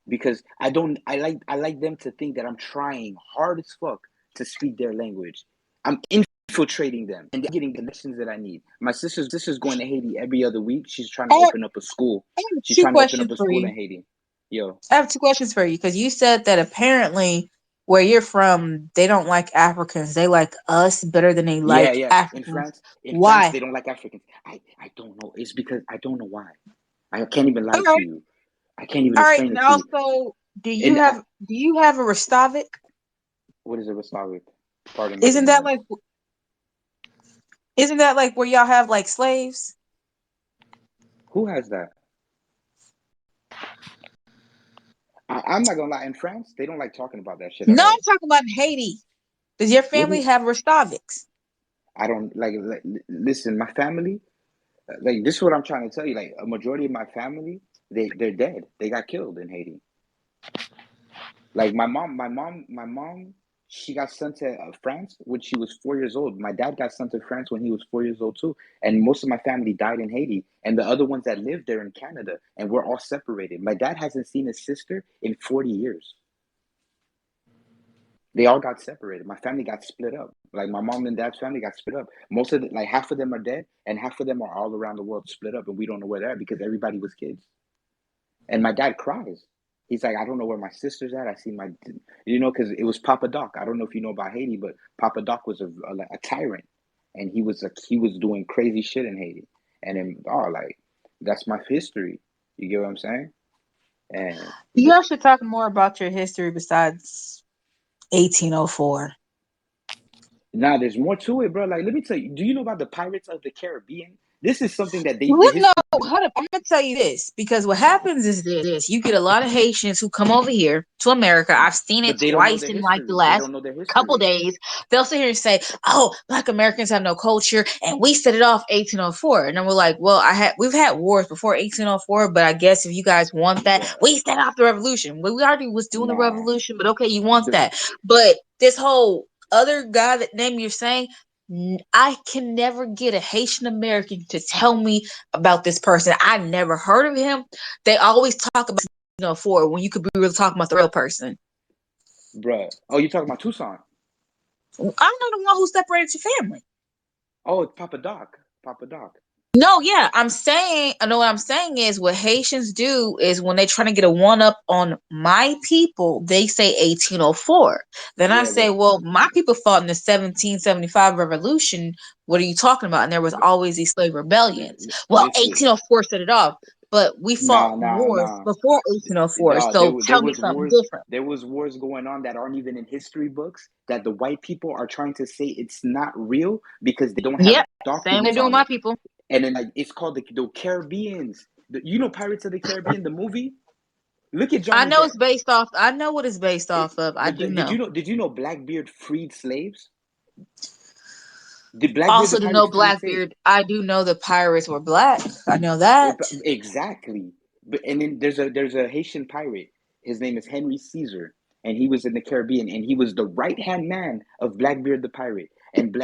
Because I like them to think that I'm trying hard as fuck to speak their language. I'm infiltrating them and they're getting the lessons that I need. My sister's going to Haiti every other week. She's trying to I open up a school. have She's two trying to open up questions a for school you. in Haiti. Yo, I have two questions for you because you said that apparently where you're from, they don't like Africans. They like us better than they Yeah, like yeah. Africans. In France, Why? they don't like Africans. I don't know. It's because I don't know why. I can't even All lie to right, you. I can't even all right. explain it to Now, you. so And do you have a Restavik? what is a Slavic? Pardon my Isn't that ignorance. like isn't that like where y'all have like slaves? Who has that? I'm not gonna lie. In France, they don't like talking about that shit at No, I'm all. talking about in Haiti. Does your What do family you? have Restaviks? I don't like. Listen, my family. Like this is what I'm trying to tell you. Like a majority of my family, they're dead. They got killed in Haiti. Like my mom, she got sent to France when she was 4 years old. My dad got sent to France when he was 4 years old too. And most of my family died in Haiti, and the other ones that lived there in Canada, and we're all separated. My dad hasn't seen his sister in 40 years. They all got separated. My family got split up. Like my mom and dad's family got split up. Most of like half of them are dead, and half of them are all around the world split up, and we don't know where they're at because everybody was kids. And my dad cries. He's like, I don't know where my sister's at. I see my, because it was Papa Doc. I don't know if you know about Haiti, but Papa Doc was a tyrant, and he was doing crazy shit in Haiti. And then, like that's my history. You get what I'm saying? And You guys should talk more about your history besides 1804. nah, there's more to it, bro. Like, let me tell you. Do you know about the Pirates of the Caribbean? This is something that the What? No, history, hold up. I'm gonna tell you this because what happens is this: you get a lot of Haitians who come over here to America. I've seen it but they don't know twice their in like the history. They last don't know their couple history. days. They'll sit here and say, "Oh, Black Americans have no culture," and we set it off 1804. And then we're like, "Well, we've had wars before 1804, but I guess if you guys want that, Bruh, we set off the revolution. Well, we already was doing the nah. revolution, but okay, you want The, that. But this whole other guy that name you're saying." I can never get a Haitian American to tell me about this person. I never heard of him. They always talk about for when you could be really talking about the real person. bruh. Oh, you talking about Tucson? I'm not the one who separated your family. Oh, it's Papa Doc. Papa Doc. No, yeah, I'm saying, I know what I'm saying is what Haitians do is when they trying to get a one up on my people, they say 1804. Then I Yeah, say, well, my people fought in the 1775 revolution. What are you talking about? And there was but always these slave rebellions. Well, listen. 1804 set it off, but we fought Nah, nah, wars nah. before 1804. Nah, So there tell me was something wars. different. There was wars going on that aren't even in history books that the white people are trying to say it's not real because they don't have Yep, same way documents doing on my it. people. And then like it's called the Caribbeans. You know Pirates of the Caribbean, the movie? Look at I Johnny know Depp. it's based off. I know what it's based It, off of. I do know. did you know Blackbeard freed slaves? Did Blackbeard the Also, to know Pirates freed slaves? Blackbeard, I do know the pirates were black. I know that. Exactly. But and then there's a Haitian pirate. His name is Henry Caesar, and he was in the Caribbean, and he was the right hand man of Blackbeard the pirate. And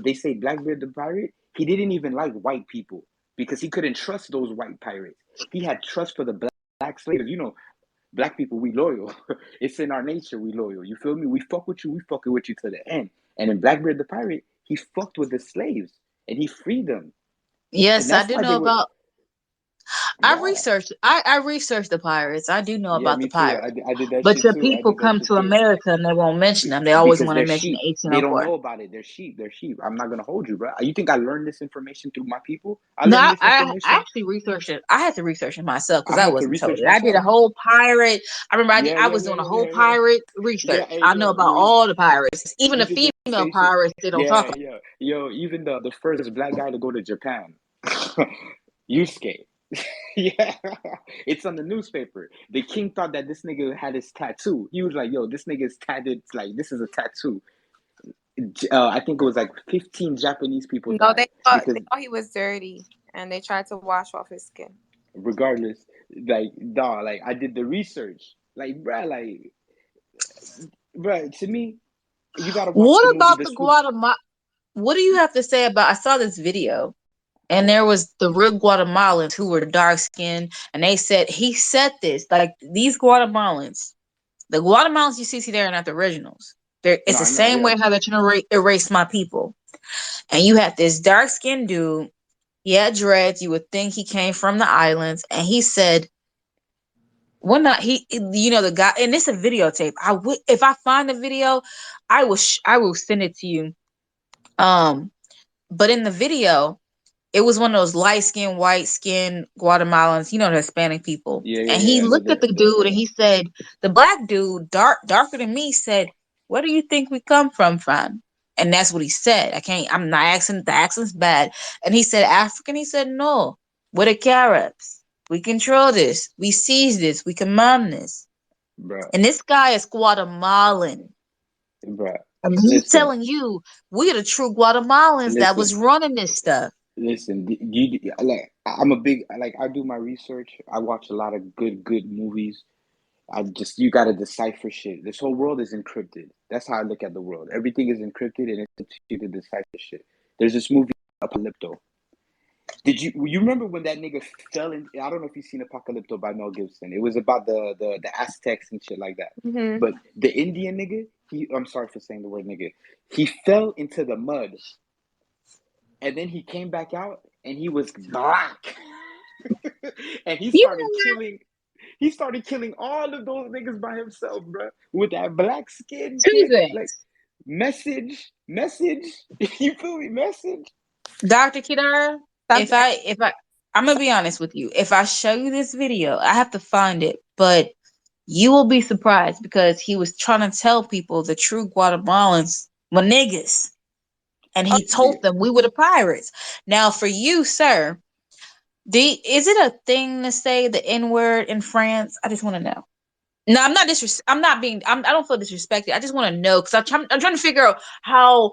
they say Blackbeard the pirate. He didn't even like white people because he couldn't trust those white pirates. He had trust for the black slaves. Black people, we loyal. It's in our nature, we loyal. You feel me? We fuck with you, we fucking with you to the end. And in Blackbeard the pirate, he fucked with the slaves and he freed them. And Yes, I that's do why they know were. about. Yeah, I researched the pirates. I do know yeah, about me the too. pirates. I did that But shit your too. I people did that come shit to too. America and they won't mention them. They always Because want to they're mention sheep. They don't 1804. know about it. They're sheep. They're sheep. I'm not gonna hold you, bro. You think I learned this information through my people? I No, learned this I information. actually researched it. I had to research it myself because I I had to wasn't told research it. I did a myself. whole pirate. I remember Yeah, I yeah, was yeah, doing a yeah, whole yeah, yeah. pirate Yeah, research. hey, I know about all the pirates, even you the did the female station. pirates. They don't talk Yeah, about. yeah. Yo, even the first black guy to go to Japan. Yusuke. Yeah, it's on the newspaper. The king thought that this nigga had his tattoo. He was like, "Yo, this nigga is tattooed. Like, this is a tattoo." I think it was like 15 Japanese people No, died they because, thought he was dirty, and they tried to wash off his skin. regardless, like, dog, like I did the research. Bruh, to me, you gotta watch the What movie about The the Swoop. Guatemala? What do you have to say about? I saw this video, and there was the real Guatemalans who were dark skinned, and they said he said this like these Guatemalans, the Guatemalans you see there are not the originals. No, It's the I know. same way Yeah, how they're trying to erase my people. And you had this dark skinned dude, he had dreads. You would think he came from the islands, and he said One night the guy, and it's a videotape. If I find the video, I will send it to you. But in the video, it was one of those light skinned, white skinned Guatemalans, the Hispanic people. And he Yeah. looked at the dude and he said, the black dude, darker than me, said, "Where do you think we come from?" And that's what he said. I'm not accent, the accent's bad. And he said, "African." He said, "No, we're the Caribs. We control this. We seize this. We command this." Bruh, And this guy is Guatemalan. bruh. And he's Listen, telling you, we're the true Guatemalans that was listen, running this stuff. listen. Like, I'm a big, like, I do my research. I watch a lot of good movies. You gotta decipher shit. This whole world is encrypted. That's how I look at the world. Everything is encrypted, and it's up to you to decipher shit. There's this movie, Apocalypto. You remember when that nigga fell in? I don't know if you've seen Apocalypto by Mel Gibson. It was about the Aztecs and shit like that. Mm-hmm. But the Indian nigga, I'm sorry for saying the word nigga. He fell into the mud, and then he came back out, and he was black, and he started killing. He started killing all of those niggas by himself, bro. With that black skin, Two kid. things. Like, message. You feel me? Message. Dr. Kidara, I'm gonna be honest with you. If I show you this video, I have to find it, but you will be surprised because he was trying to tell people the true Guatemalans were niggas. And he told them we were the pirates. Now, for you, sir, is it a thing to say the N-word in France? I just want to know. No, I'm not I don't feel disrespected. I just want to know because I'm trying to figure out how,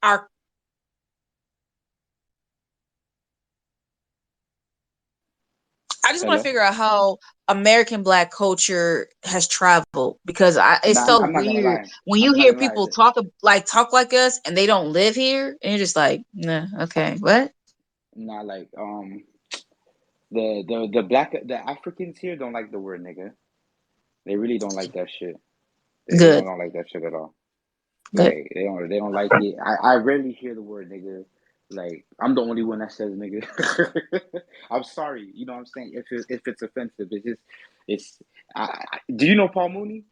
our I just want to Hello. figure out how American Black culture has traveled because it's Nah, so I'm not gonna weird lie. when you I'm not hear gonna lie. people talk like us and they don't live here and you're just like, nah, okay, what? Nah, like the Africans here don't like the word nigga. They really don't like that shit. They Good, don't like that shit at all. good. Like they don't like it. I rarely hear the word nigga. Like I'm the only one that says nigga. I'm sorry. You know what I'm saying? If it's offensive, it's. Do you know Paul Mooney?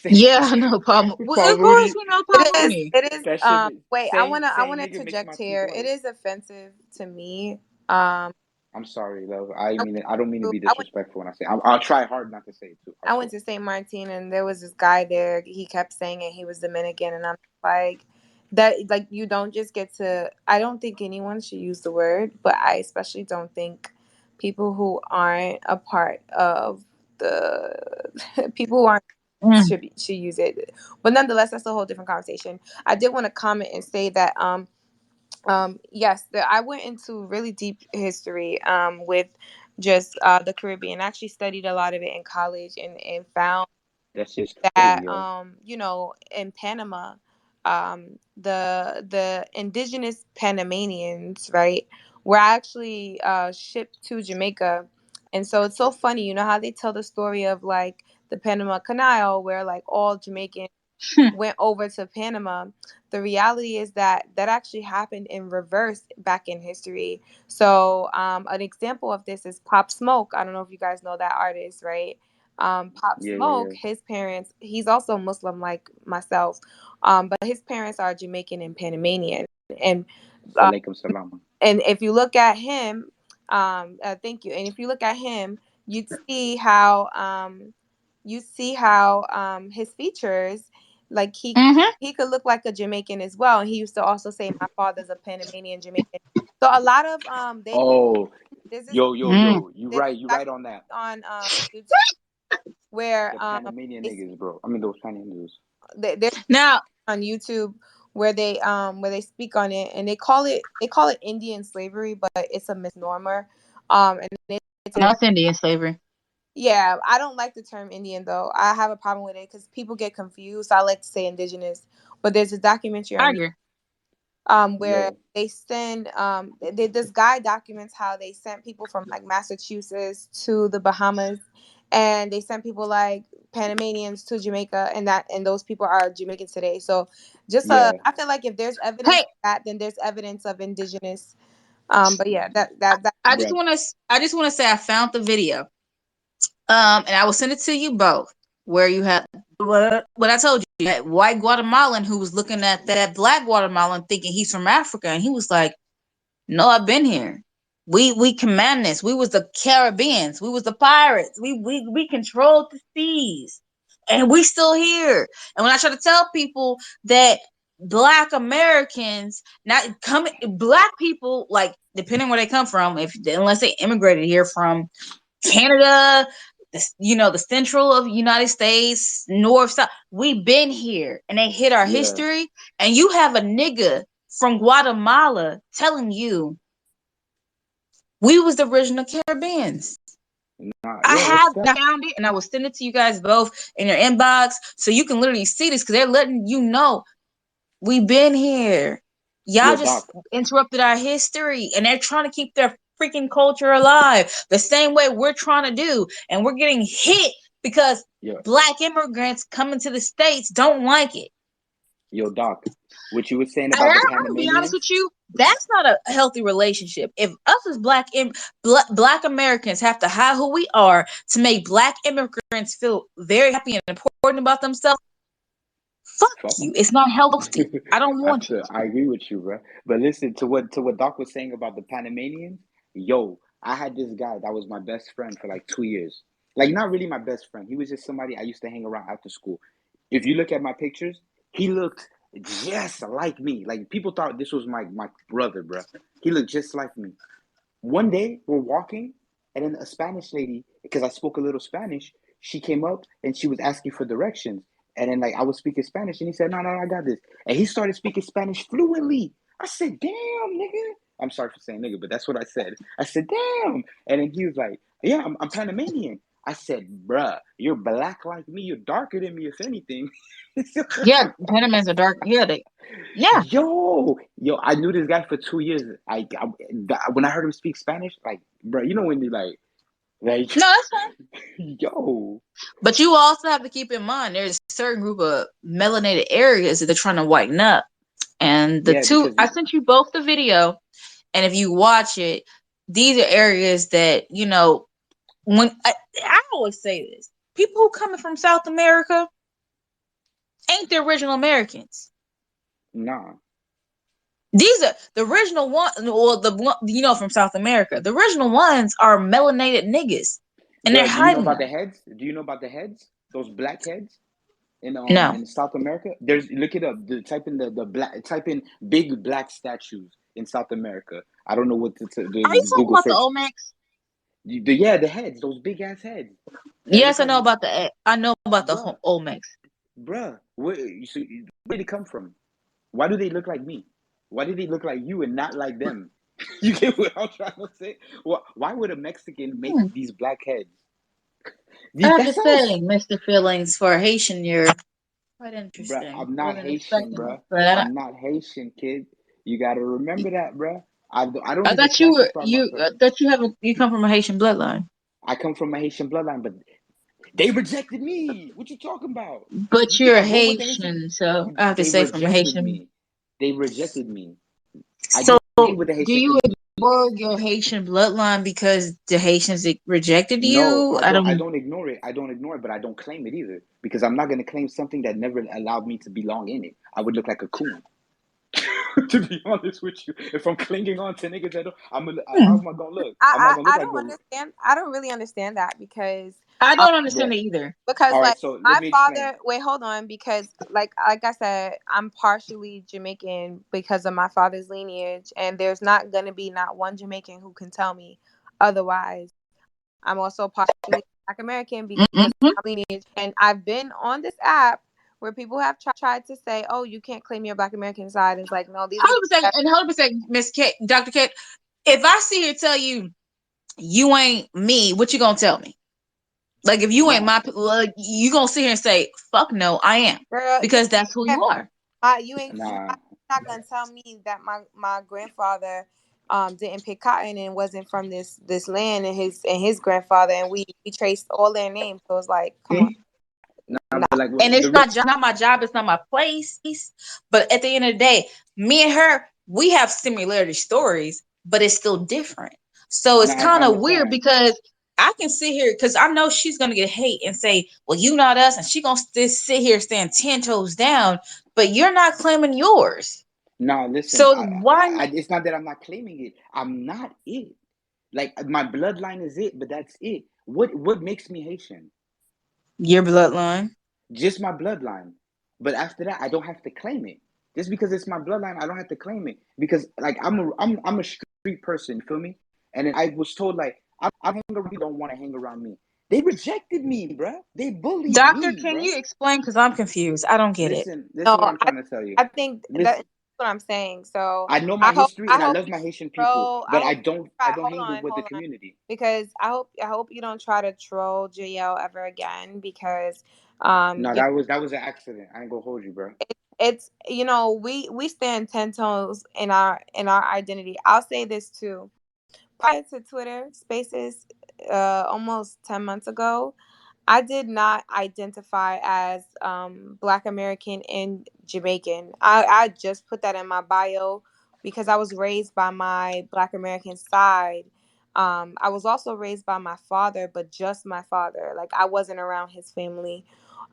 Yeah, no problem. Paul Of course, Mooney. we know Paul It is. Mooney. It is. That shit. Wait. Saying I saying wanna nigga makes my interject teeth here. It white. is offensive to me. Um. I'm sorry, love. I I mean it. I don't mean to be went. disrespectful when I say. I'll try hard not to say it too. I I swear. went to St. Martin and there was this guy there. He kept saying it. He was Dominican, and I'm like, that. Like you don't just get to. I don't think anyone should use the word, but I especially don't think people who aren't a part of the people who aren't Mm. should use it. But nonetheless, that's a whole different conversation. I did want to comment and say that yes, I went into really deep history with just the Caribbean. I actually studied a lot of it in college and found That's just crazy, that yo. in Panama, the indigenous Panamanians, right, were actually shipped to Jamaica. And so it's so funny, you know how they tell the story of like the Panama Canal where like all Jamaicans went over to Panama. The reality is that that actually happened in reverse back in history. So, an example of this is Pop Smoke. I don't know if you guys know that artist, right? Pop Yeah. Smoke, his parents, he's also Muslim like myself, but his parents are Jamaican and Panamanian. And uh, Alaikum salam. and if you look at him, thank you. And if you look at him, you'd see how his features, like Mm-hmm. he could look like a Jamaican as well. And he used to also say, "My father's a Panamanian Jamaican." So a lot of Oh, there's this Mm. You there's right. You right on that. on YouTube where The Panamanian niggas, bro. I mean those Panamanians. there's Now, on YouTube where they speak on it, and they call it Indian slavery, but it's a misnomer. And it's no, it's Indian slavery. yeah, I don't like the term Indian though. I have a problem with it because people get confused. So I like to say indigenous. But there's a documentary I on agree. where Yeah. they send this guy documents how they sent people from like Massachusetts to the Bahamas, and they sent people like Panamanians to Jamaica, and those people are Jamaican today. So just Yeah. I feel like if there's evidence Hey, of that, then there's evidence of indigenous. But yeah, that I just Bruh. want to say I found the video. And I will send it to you both. Where you have what I told you, that white Guatemalan who was looking at that black Guatemalan thinking he's from Africa, and he was like, "No, I've been here. We command this. We was the Caribbeans. We was the pirates. We controlled the seas, and we still here." And when I try to tell people that Black Americans, not coming, Black people, like depending where they come from, unless they immigrated here from Canada, the central of United States, north, south, we've been here, and they hit our Yeah. history. And you have a nigga from Guatemala telling you we was the original Caribbeans. I found it, and I will send it to you guys both in your inbox so you can literally see this, because they're letting you know we've been here. Y'all just interrupted our history, and they're trying to keep their freaking culture alive the same way we're trying to do, and we're getting hit because Black immigrants coming to the States don't like it. Yo, Doc, what you were saying about the Panamanians? I'm gonna be honest with you, that's not a healthy relationship. If us as Black Americans have to hide who we are to make Black immigrants feel very happy and important about themselves, fuck you. It's not healthy. I don't want you. I agree with you, bro. But listen to what Doc was saying about the Panamanians. Yo, I had this guy that was my best friend for like 2 years. Like, not really my best friend. He was just somebody I used to hang around after school. If you look at my pictures, he looked just like me. Like, people thought this was my brother, bro. He looked just like me. One day, we're walking, and then a Spanish lady, because I spoke a little Spanish, she came up and she was asking for directions. And then, like, I was speaking Spanish, and he said, no, I got this. And he started speaking Spanish fluently. I said, damn, nigga. I'm sorry for saying nigga, but that's what I said. I said, damn. And then he was like, yeah, I'm Panamanian. I said, bruh, you're black like me. You're darker than me, if anything. Yeah, Panamans are dark. Yeah, Yo, I knew this guy for 2 years. When I heard him speak Spanish, like, bro, you know when you like, no, that's fine. Yo. But you also have to keep in mind there's a certain group of melanated areas that they're trying to whiten up. And I sent you both the video, and if you watch it, these are areas that, when I always say this, people who coming from South America ain't the original Americans. Nah. These are the original ones, or the one, from South America. The original ones are melanated niggas, and they're hiding. Do you know about the heads? Do you know about the heads? Those black heads in no. in South America. Look it up. Type in big black statues in South America. I don't know what the are you talking Google about search. The Olmecs? The heads, those big ass heads. Yes, I know about the Olmecs. Bruh, where did they come from? Why do they look like me? Why do they look like you and not like them? You get what I'm trying to say? Why would a Mexican make these black heads? I have to say, Mr. Feelings, for a Haitian, you're quite interesting. Bruh, I'm not Haitian, bruh. I'm not Haitian, kid. You gotta remember that, bruh. I thought you come from a Haitian bloodline. I come from a Haitian bloodline, but they rejected me. What you talking about? But you're a Haitian, so I have to say from a Haitian. They rejected me. So do you ignore your Haitian bloodline because the Haitians rejected you? No, I don't ignore it. I don't ignore it, but I don't claim it either, because I'm not going to claim something that never allowed me to belong in it. I would look like a coon. To be honest with you, if I'm clinging on to niggas, how am I gonna look? I don't understand. I don't really understand that, because I don't understand it either. Because my father. Wait, hold on. Because like I said, I'm partially Jamaican because of my father's lineage, and there's not gonna be not one Jamaican who can tell me otherwise. I'm also partially Black American because of my lineage, and I've been on this app where people have tried to say, "Oh, you can't claim your Black American side." It's like, no, these 100%, Miss Kate, Dr. Kate. If I see her tell you, you ain't me, what you gonna tell me? Like, if you ain't my people, you gonna sit here and say, "Fuck no, I am," girl, because that's who you are. You're not gonna tell me that my grandfather didn't pick cotton and wasn't from this land, and his grandfather, and we traced all their names. So it's like, come on. And it's not my job, it's not my place. But at the end of the day, me and her, we have similarity stories, but it's still different. So it's kind of weird, because I can sit here because I know she's gonna get hate and say, "Well, you not us," and she gonna sit here stand 10 toes down. But you're not claiming yours. No, listen, So why it's not that I'm not claiming it. I'm not it. Like my bloodline is it, but that's it. What makes me Haitian? your bloodline? Just my bloodline. But after that, I don't have to claim it. Just because it's my bloodline, I don't have to claim it because like I'm a street person. You feel me? And then I was told like I'm hang around people don't want to hang around me. They rejected me, bruh. They bullied Doctor, me, can bruh. you explain? Because I'm confused. I don't get it. This No, is what I'm trying to tell you. I think that's Listen, what I'm saying. So I know my history I and I hope love you my Haitian people, troll. but I Try, don't hang with the hold on, community. because I hope you don't try to troll JL ever again, because No, you that was an accident. I ain't gonna hold you, bro. it's we stand 10 toes in our identity. I'll say this too. Prior to Twitter Spaces, almost 10 months ago, I did not identify as Black American and Jamaican. I just put that in my bio because I was raised by my Black American side. I was also raised by my father, but just my father. Like, I wasn't around his family.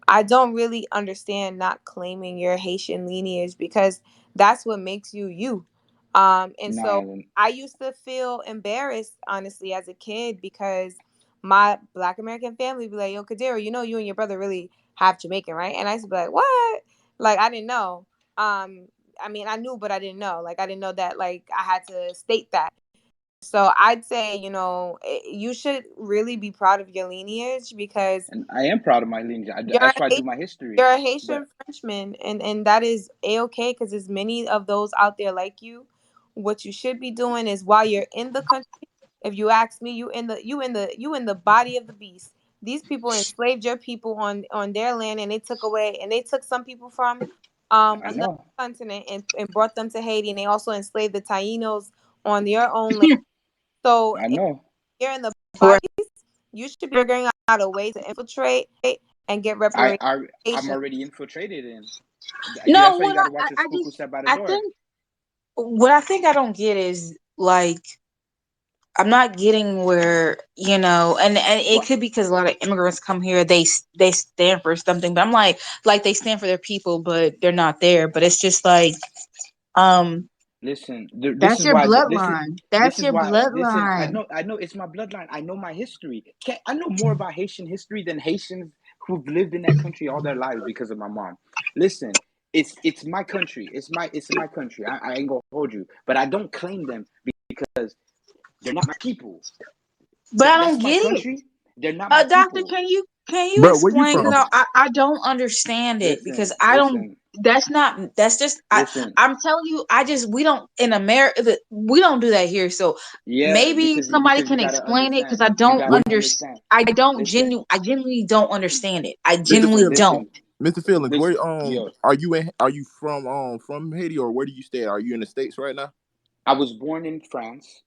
I don't really understand not claiming your Haitian lineage, because that's what makes you you. And so Nah, I used to feel embarrassed, honestly, as a kid, because my Black American family would be like, "Yo, Qadirah, you and your brother really have Jamaican, right?" And I used to be like, "What?" Like, I didn't know. I mean, I knew, but I didn't know. Like, I didn't know that, like, I had to state that. So I'd say, you should really be proud of your lineage, because and I am proud of my lineage. you're That's a why I do Haitian, my history. you're a But Haitian Frenchman, and that is a-okay, because there's many of those out there like you. What you should be doing is, while you're in the country, if you ask me, you in the body of the beast. These people enslaved your people on their land, and they took some people from I another know, continent, and brought them to Haiti, and they also enslaved the Tainos on their own land. So I if know. you're in the Right. body, you should be figuring out a way to infiltrate and get I, reparations. I I'm already infiltrated in. No, That's why you got to watch your I spook who just step by the I door. think what I think I don't get is like I'm not getting where and it What? could be because a lot of immigrants come here, they stand for something, but I'm like they stand for their people, but they're not there. But it's just like um Listen, this that's is your why. Listen, bloodline. this That's is your why. Listen, bloodline. I know it's my bloodline. I know my history. I know more about Haitian history than Haitians who've lived in that country all their lives because of my mom. Listen, it's my country. It's my country. I ain't gonna hold you, but I don't claim them because they're not my people. But I don't That's my get it. country. They're not my Doctor, people. can you Bro, where you explain? from? Because I don't understand it, because Listen, I don't. listen, That's just listen. I'm telling you, we don't in America, we don't do that here. So Yeah, maybe somebody because you can gotta explain it, because understand. You gotta understand. Listen, I genuinely don't understand it. I Mr. genuinely Feelings. don't. listen, Mr. Feelings, where listen. Yo, are you from Haiti, or where do you stay? Are you in the States right now? I was born in France.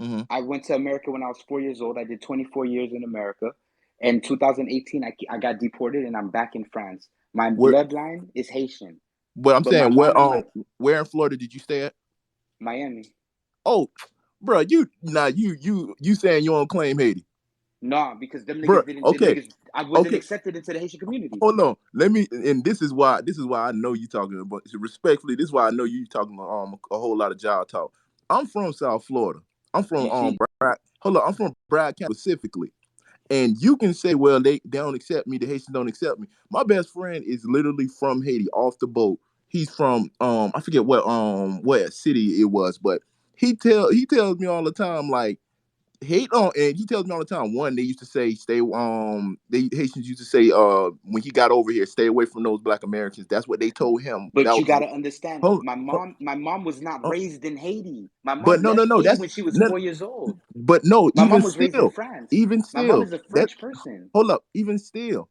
Mm-hmm. I went to America when I was 4 years old. I did 24 years in America. In 2018, I got deported and I'm back in France. My Where bloodline is Haitian, but I'm but my saying mom and my where in Florida did you stay at? Miami. Oh, bro, you saying you don't claim Haiti, No, because them bro? niggas didn't. Them Okay, niggas, I wasn't okay. accepted into the Haitian community. Hold on. Let me. And this is why I know you talking about. Respectfully, this is why I know you talking a whole lot of job talk. I'm from South Florida. I'm from You see, Hold on. I'm from Bragg County specifically. And you can say, well, they don't accept me. The Haitians don't accept me. My best friend is literally from Haiti, off the boat. He's from I forget what city it was, but he tells me all the time, like, hate on, and he tells me all the time. One, they used to say, stay. They Haitians used to say, when he got over here, stay away from those Black Americans. That's what they told him. but That you was, gotta understand. hold, My mom was not hold, raised in Haiti. My but mom no, no, left no. Haiti That's when she was no, 4 years old. but no. My mom was raised in France. Even My mom still, is a that French person. hold up. Even still,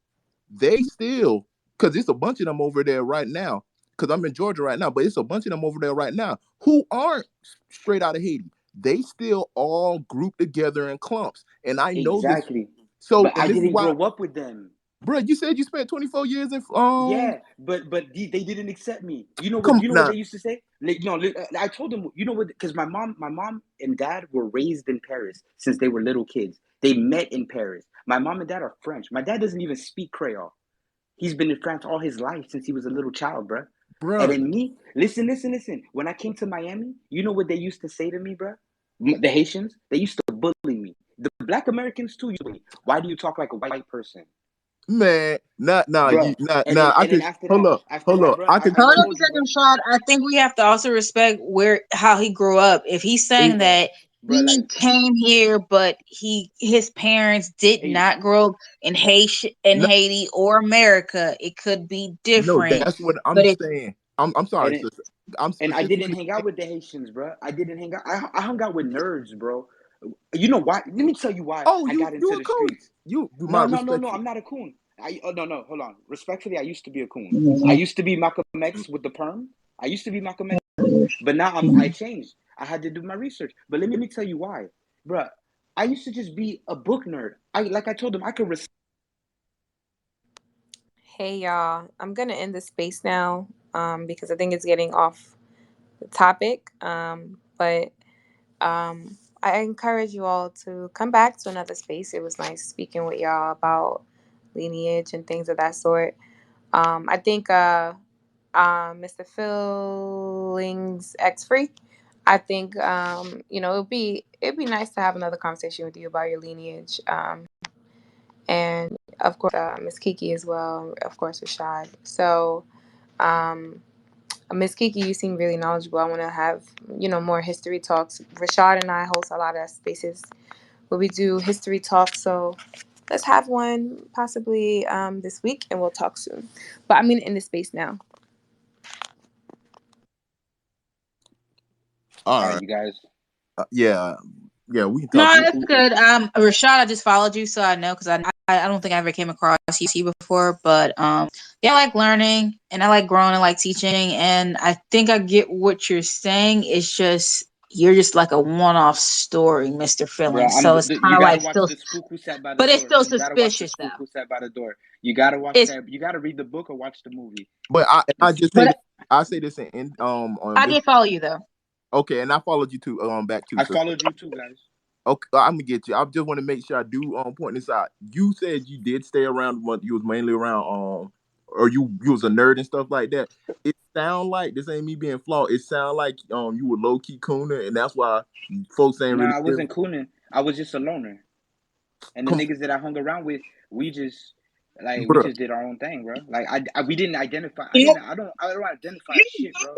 they still, because it's a bunch of them over there right now. Because I'm in Georgia right now, but it's a bunch of them over there right now who aren't straight out of Haiti. They still all group together in clumps, and I know this. Exactly. So, But and I this is didn't why, grow up with them. bro. You said you spent 24 years in Yeah, but they didn't accept me. Come You know what now. they used to say? Like, no, I told them. You know what? Because my mom and dad were raised in Paris since they were little kids. They met in Paris. My mom and dad are French. My dad doesn't even speak Creole. He's been in France all his life since he was a little child, bruh. And bro. then me, listen. When I came to Miami, you know what they used to say to me, bruh? The Haitians, they used to bully me. The Black Americans too. Why do you talk like a white person, Man, not nah, you bruh? not And nah. then I and then could hold up, after hold that, up. bruh, I could as Hold I on tell a told you, second, bruh, Shad. I think we have to also respect how he grew up. If he's saying it, bruh, that bruh, he like came here, but his parents did Haiti. not grow up in no, Haiti or America, it could be no. different. That's what I'm But if saying. I'm sorry, And it, sister. I'm and I didn't specifically hang out saying, with the Haitians, bruh. I didn't hang out. I hung out with nerds, bro. You know why? Let me tell you why oh, I got you into a the coon. streets. You my No. respectful. I'm not a coon. No. Hold on. Respectfully, I used to be a coon. I used to be Malcolm X with the perm. I used to be Malcolm X, but now I changed. I had to do my research. But let me tell you why, bruh. I used to just be a book nerd. I told them I could. Hey y'all, I'm gonna end the space now because I think it's getting off the topic. But I encourage you all to come back to another space. It was nice speaking with y'all about lineage and things of that sort. I think Mr. Fillings X Free. I think it'd be nice to have another conversation with you about your lineage. And of course Miss Kiki as well. Of course Rashad. So um, Miss Kiki, you seem really knowledgeable. I want to have more history talks. Rashad and I host a lot of spaces where we do history talks. So let's have one possibly this week, and we'll talk soon. But I'm in the space now. All All right, right. you guys. Yeah, yeah. We can no, talk. that's good. Rashad, I just followed you, so I know because I don't think I ever came across you before. But yeah, I like learning and I like growing and like teaching, and I think I get what you're saying. It's just you're just like a one-off story, Mr. Bro, Filling. So it's kind you of gotta like watch still, the spook who sat by the but it's door. still You gotta watch the suspicious though. spook who sat by the door. You gotta watch It's that. You gotta read the book or watch the movie. But I It's just say this. but I say this on I this. did follow you though. Okay, and I followed you too. Back to I sister. followed you too, guys. Okay, I'm gonna get you. I just want to make sure I do point this out. You said you did stay around, but you was mainly around or you was a nerd and stuff like that. It sound like this ain't me being flawed. It sound like you were low key cooner, and that's why folks ain't really Nah, I wasn't cooning. I was just a loner. And the come, niggas that I hung around with, we bro. just did our own thing, bro. Like we didn't identify. You I don't identify as shit, bro.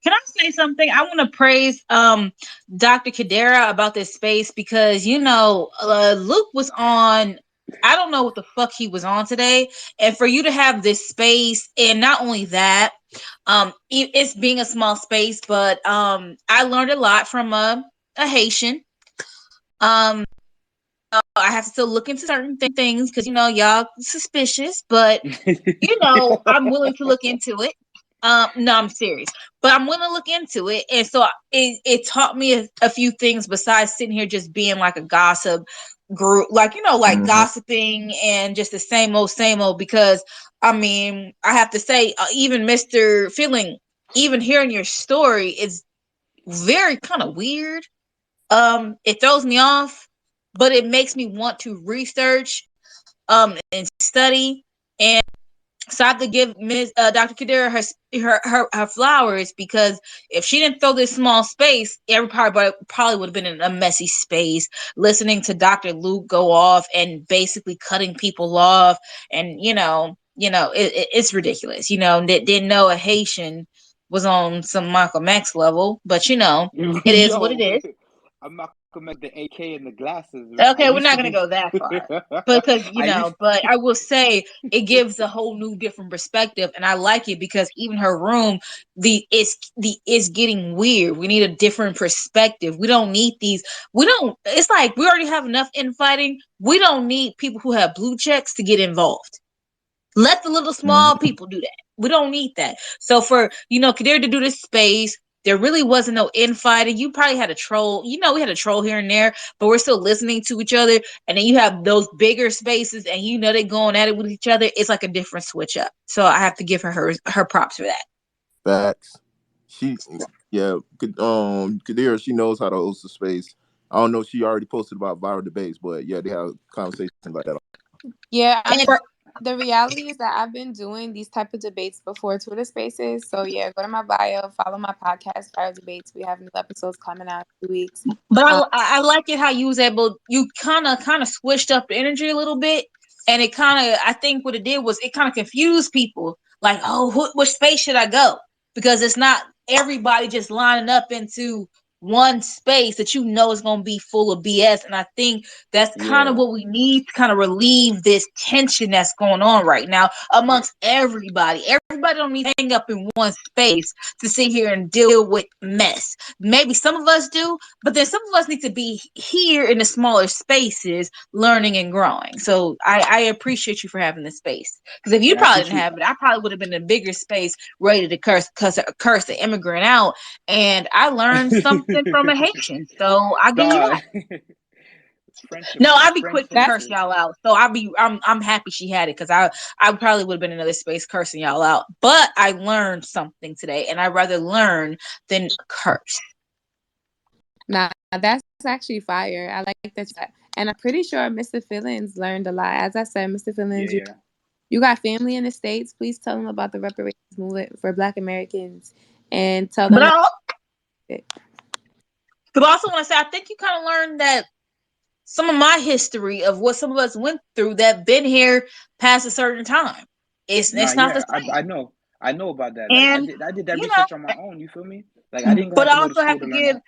Can I say something? I want to praise Dr. Qadirah about this space because Luke was on. I don't know what the fuck he was on today, and for you to have this space, and not only that, it's being a small space, but I learned a lot from a Haitian. I have to still look into certain things because y'all suspicious, but I'm willing to look into it. No, I'm serious, but I'm willing to look into it, and so it taught me a few things besides sitting here just being like a gossip group, like Mhm. gossiping and just the same old. Because I mean, I have to say, even Mr. Feeling, even hearing your story is very kind of weird. It throws me off, but it makes me want to research, and study. And so I have to give Ms. Dr. Kadira her flowers because if she didn't throw this small space, everybody probably would have been in a messy space listening to Dr. Luke go off and basically cutting people off, and it's ridiculous. Didn't know a Haitian was on some Malcolm X level, but it is what it Yo, is. I'm not gonna make the AK and the glasses, bro. I Okay, we're used not to gonna be. go that far. Because I used. but I will say it gives a whole new different perspective, and I like it because even her room, it's getting weird. We need a different perspective. We don't need these. We don't. It's like we already have enough infighting. We don't need people who have blue checks to get involved. Let the little small Mhm. people do that. We don't need that. So for Kadir to do this space, there really wasn't no infighting. You probably had a troll. We had a troll here and there, but we're still listening to each other. And then you have those bigger spaces, and they're going at it with each other. It's like a different switch up. So I have to give her props for that. Facts. She, yeah, Kadira, she knows how to host a space. I don't know if she already posted about viral debates, but yeah, they have conversations like that. Yeah, I mean, the reality is that I've been doing these type of debates before Twitter Spaces. So yeah, go to my bio, follow my podcast, Viral Debates. We have new episodes coming out in 2 weeks. But I like it how you was able, you kind of switched up the energy a little bit, and it kind of, I think what it did was it kind of confused people. Like, oh, which space should I go? Because it's not everybody just lining up into one space that you know is going to be full of BS. And I think that's kind of what we need to kind of relieve this tension that's going on right now amongst everybody. Everybody don't need to hang up in one space to sit here and deal with mess. Maybe some of us do, but then some of us need to be here in the smaller spaces, learning and growing. So I appreciate you for having this space. Because if you probably didn't have it, I probably would have been in a bigger space ready to curse the immigrant out. And I learned something from a Haitian. So I give you that. It's friendship. No, I'd It's be quick to friendship. curse y'all out. So I'm happy she had it, because I probably would have been in another space cursing y'all out. But I learned something today, and I'd rather learn than curse. Nah, that's actually fire. I like that. And I'm pretty sure Mr. Fillins learned a lot. As I said, Mr. Fillins, you got family in the States. Please tell them about the reparations movement for Black Americans and tell them. But I also want to say, I think you kind of learned that some of my history of what some of us went through that been here past a certain time. It's not the same. I know about that. And like I did that research on my own. You feel me? Like I didn't but I go to also have school to learn give that.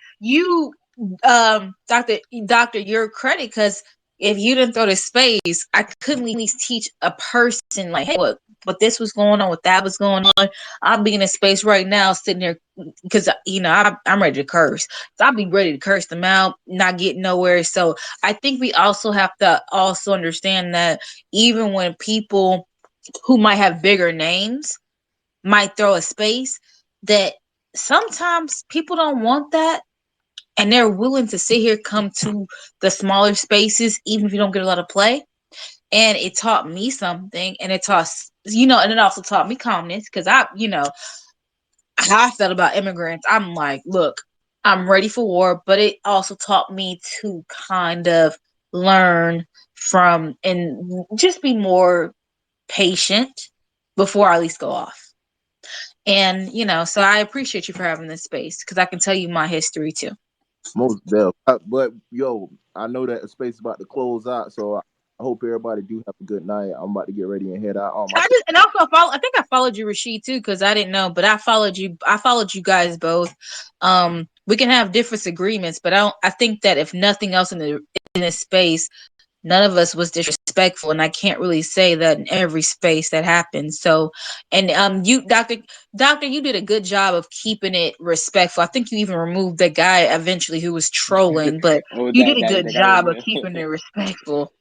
you, doctor, your credit, because if you didn't throw the space, I couldn't at least teach a person like, hey, what this was going on, what that was going on. I'll be in a space right now sitting there because I'm ready to curse. So I'll be ready to curse them out, not getting nowhere. So I think we also have to also understand that even when people who might have bigger names might throw a space, that sometimes people don't want that, and they're willing to sit here, come to the smaller spaces, even if you don't get a lot of play. And it taught me something, and it taught, and it also taught me calmness, because how I felt about immigrants. I'm like, look, I'm ready for war, but it also taught me to kind of learn from and just be more patient before I at least go off. And, so I appreciate you for having this space, because I can tell you my history too. Most definitely. But yo, I know that the space is about to close out, so I hope everybody do have a good night. I'm about to get ready and head out. I think I followed you, Rashid, too, because I didn't know, but I followed you. I followed you guys both. We can have different agreements, but I think that if nothing else in this space, none of us was disrespectful, and I can't really say that in every space that happens. So, and you, doctor, you did a good job of keeping it respectful. I think you even removed the guy eventually who was trolling, but you did a good job of keeping it respectful.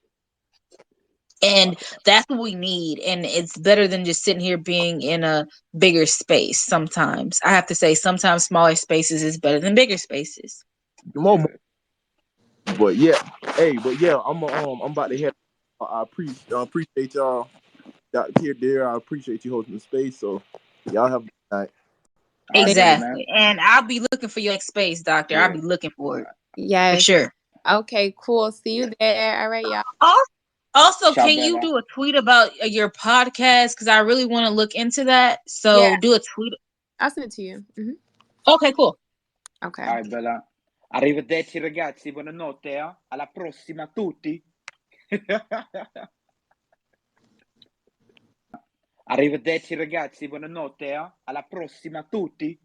And that's what we need. And it's better than just sitting here being in a bigger space. Sometimes I have to say, sometimes smaller spaces is better than bigger spaces. But yeah, I'm about to head. I appreciate y'all. There, I appreciate you hosting the space. So y'all have a good night. Exactly. And I'll be looking for your next space, doctor. Yeah. I'll be looking for it. Yes. For sure. Okay, cool. See you there. All right, y'all. Also, can you do a tweet about your podcast? Because I really want to look into that. So do a tweet. I'll send it to you. Mm-hmm. Okay, cool. Okay. All right, Bella. Arrivederci ragazzi, buonanotte. Alla prossima tutti. Arrivederci ragazzi, buonanotte. Alla prossima tutti.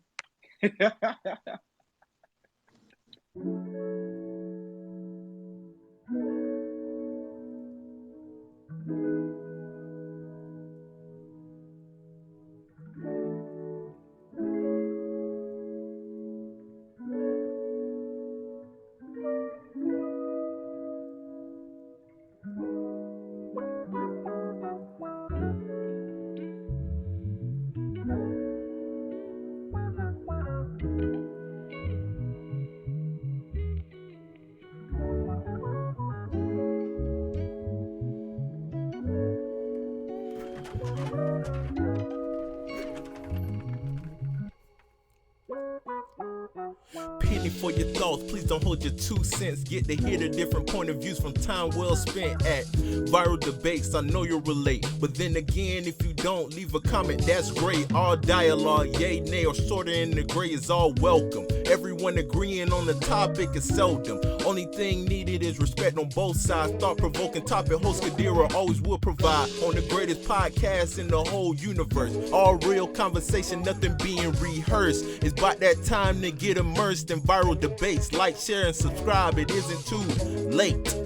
Penny for your thoughts. Please don't hold your 2 cents. Get to hear the different point of views from time well spent at Viral Debates. I know you'll relate, but then again, if you don't, leave a comment, that's great. All dialogue, yay, nay, or shorter in the gray is all welcome. Everyone agreeing on the topic is seldom. Only thing needed is respect on both sides. Thought-provoking topic, host Qadirah always will provide on the greatest podcast in the whole universe. All real conversation, nothing being rehearsed. It's about that time to get immersed in viral debates. Like, share, and subscribe. It isn't too late.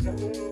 Thank you.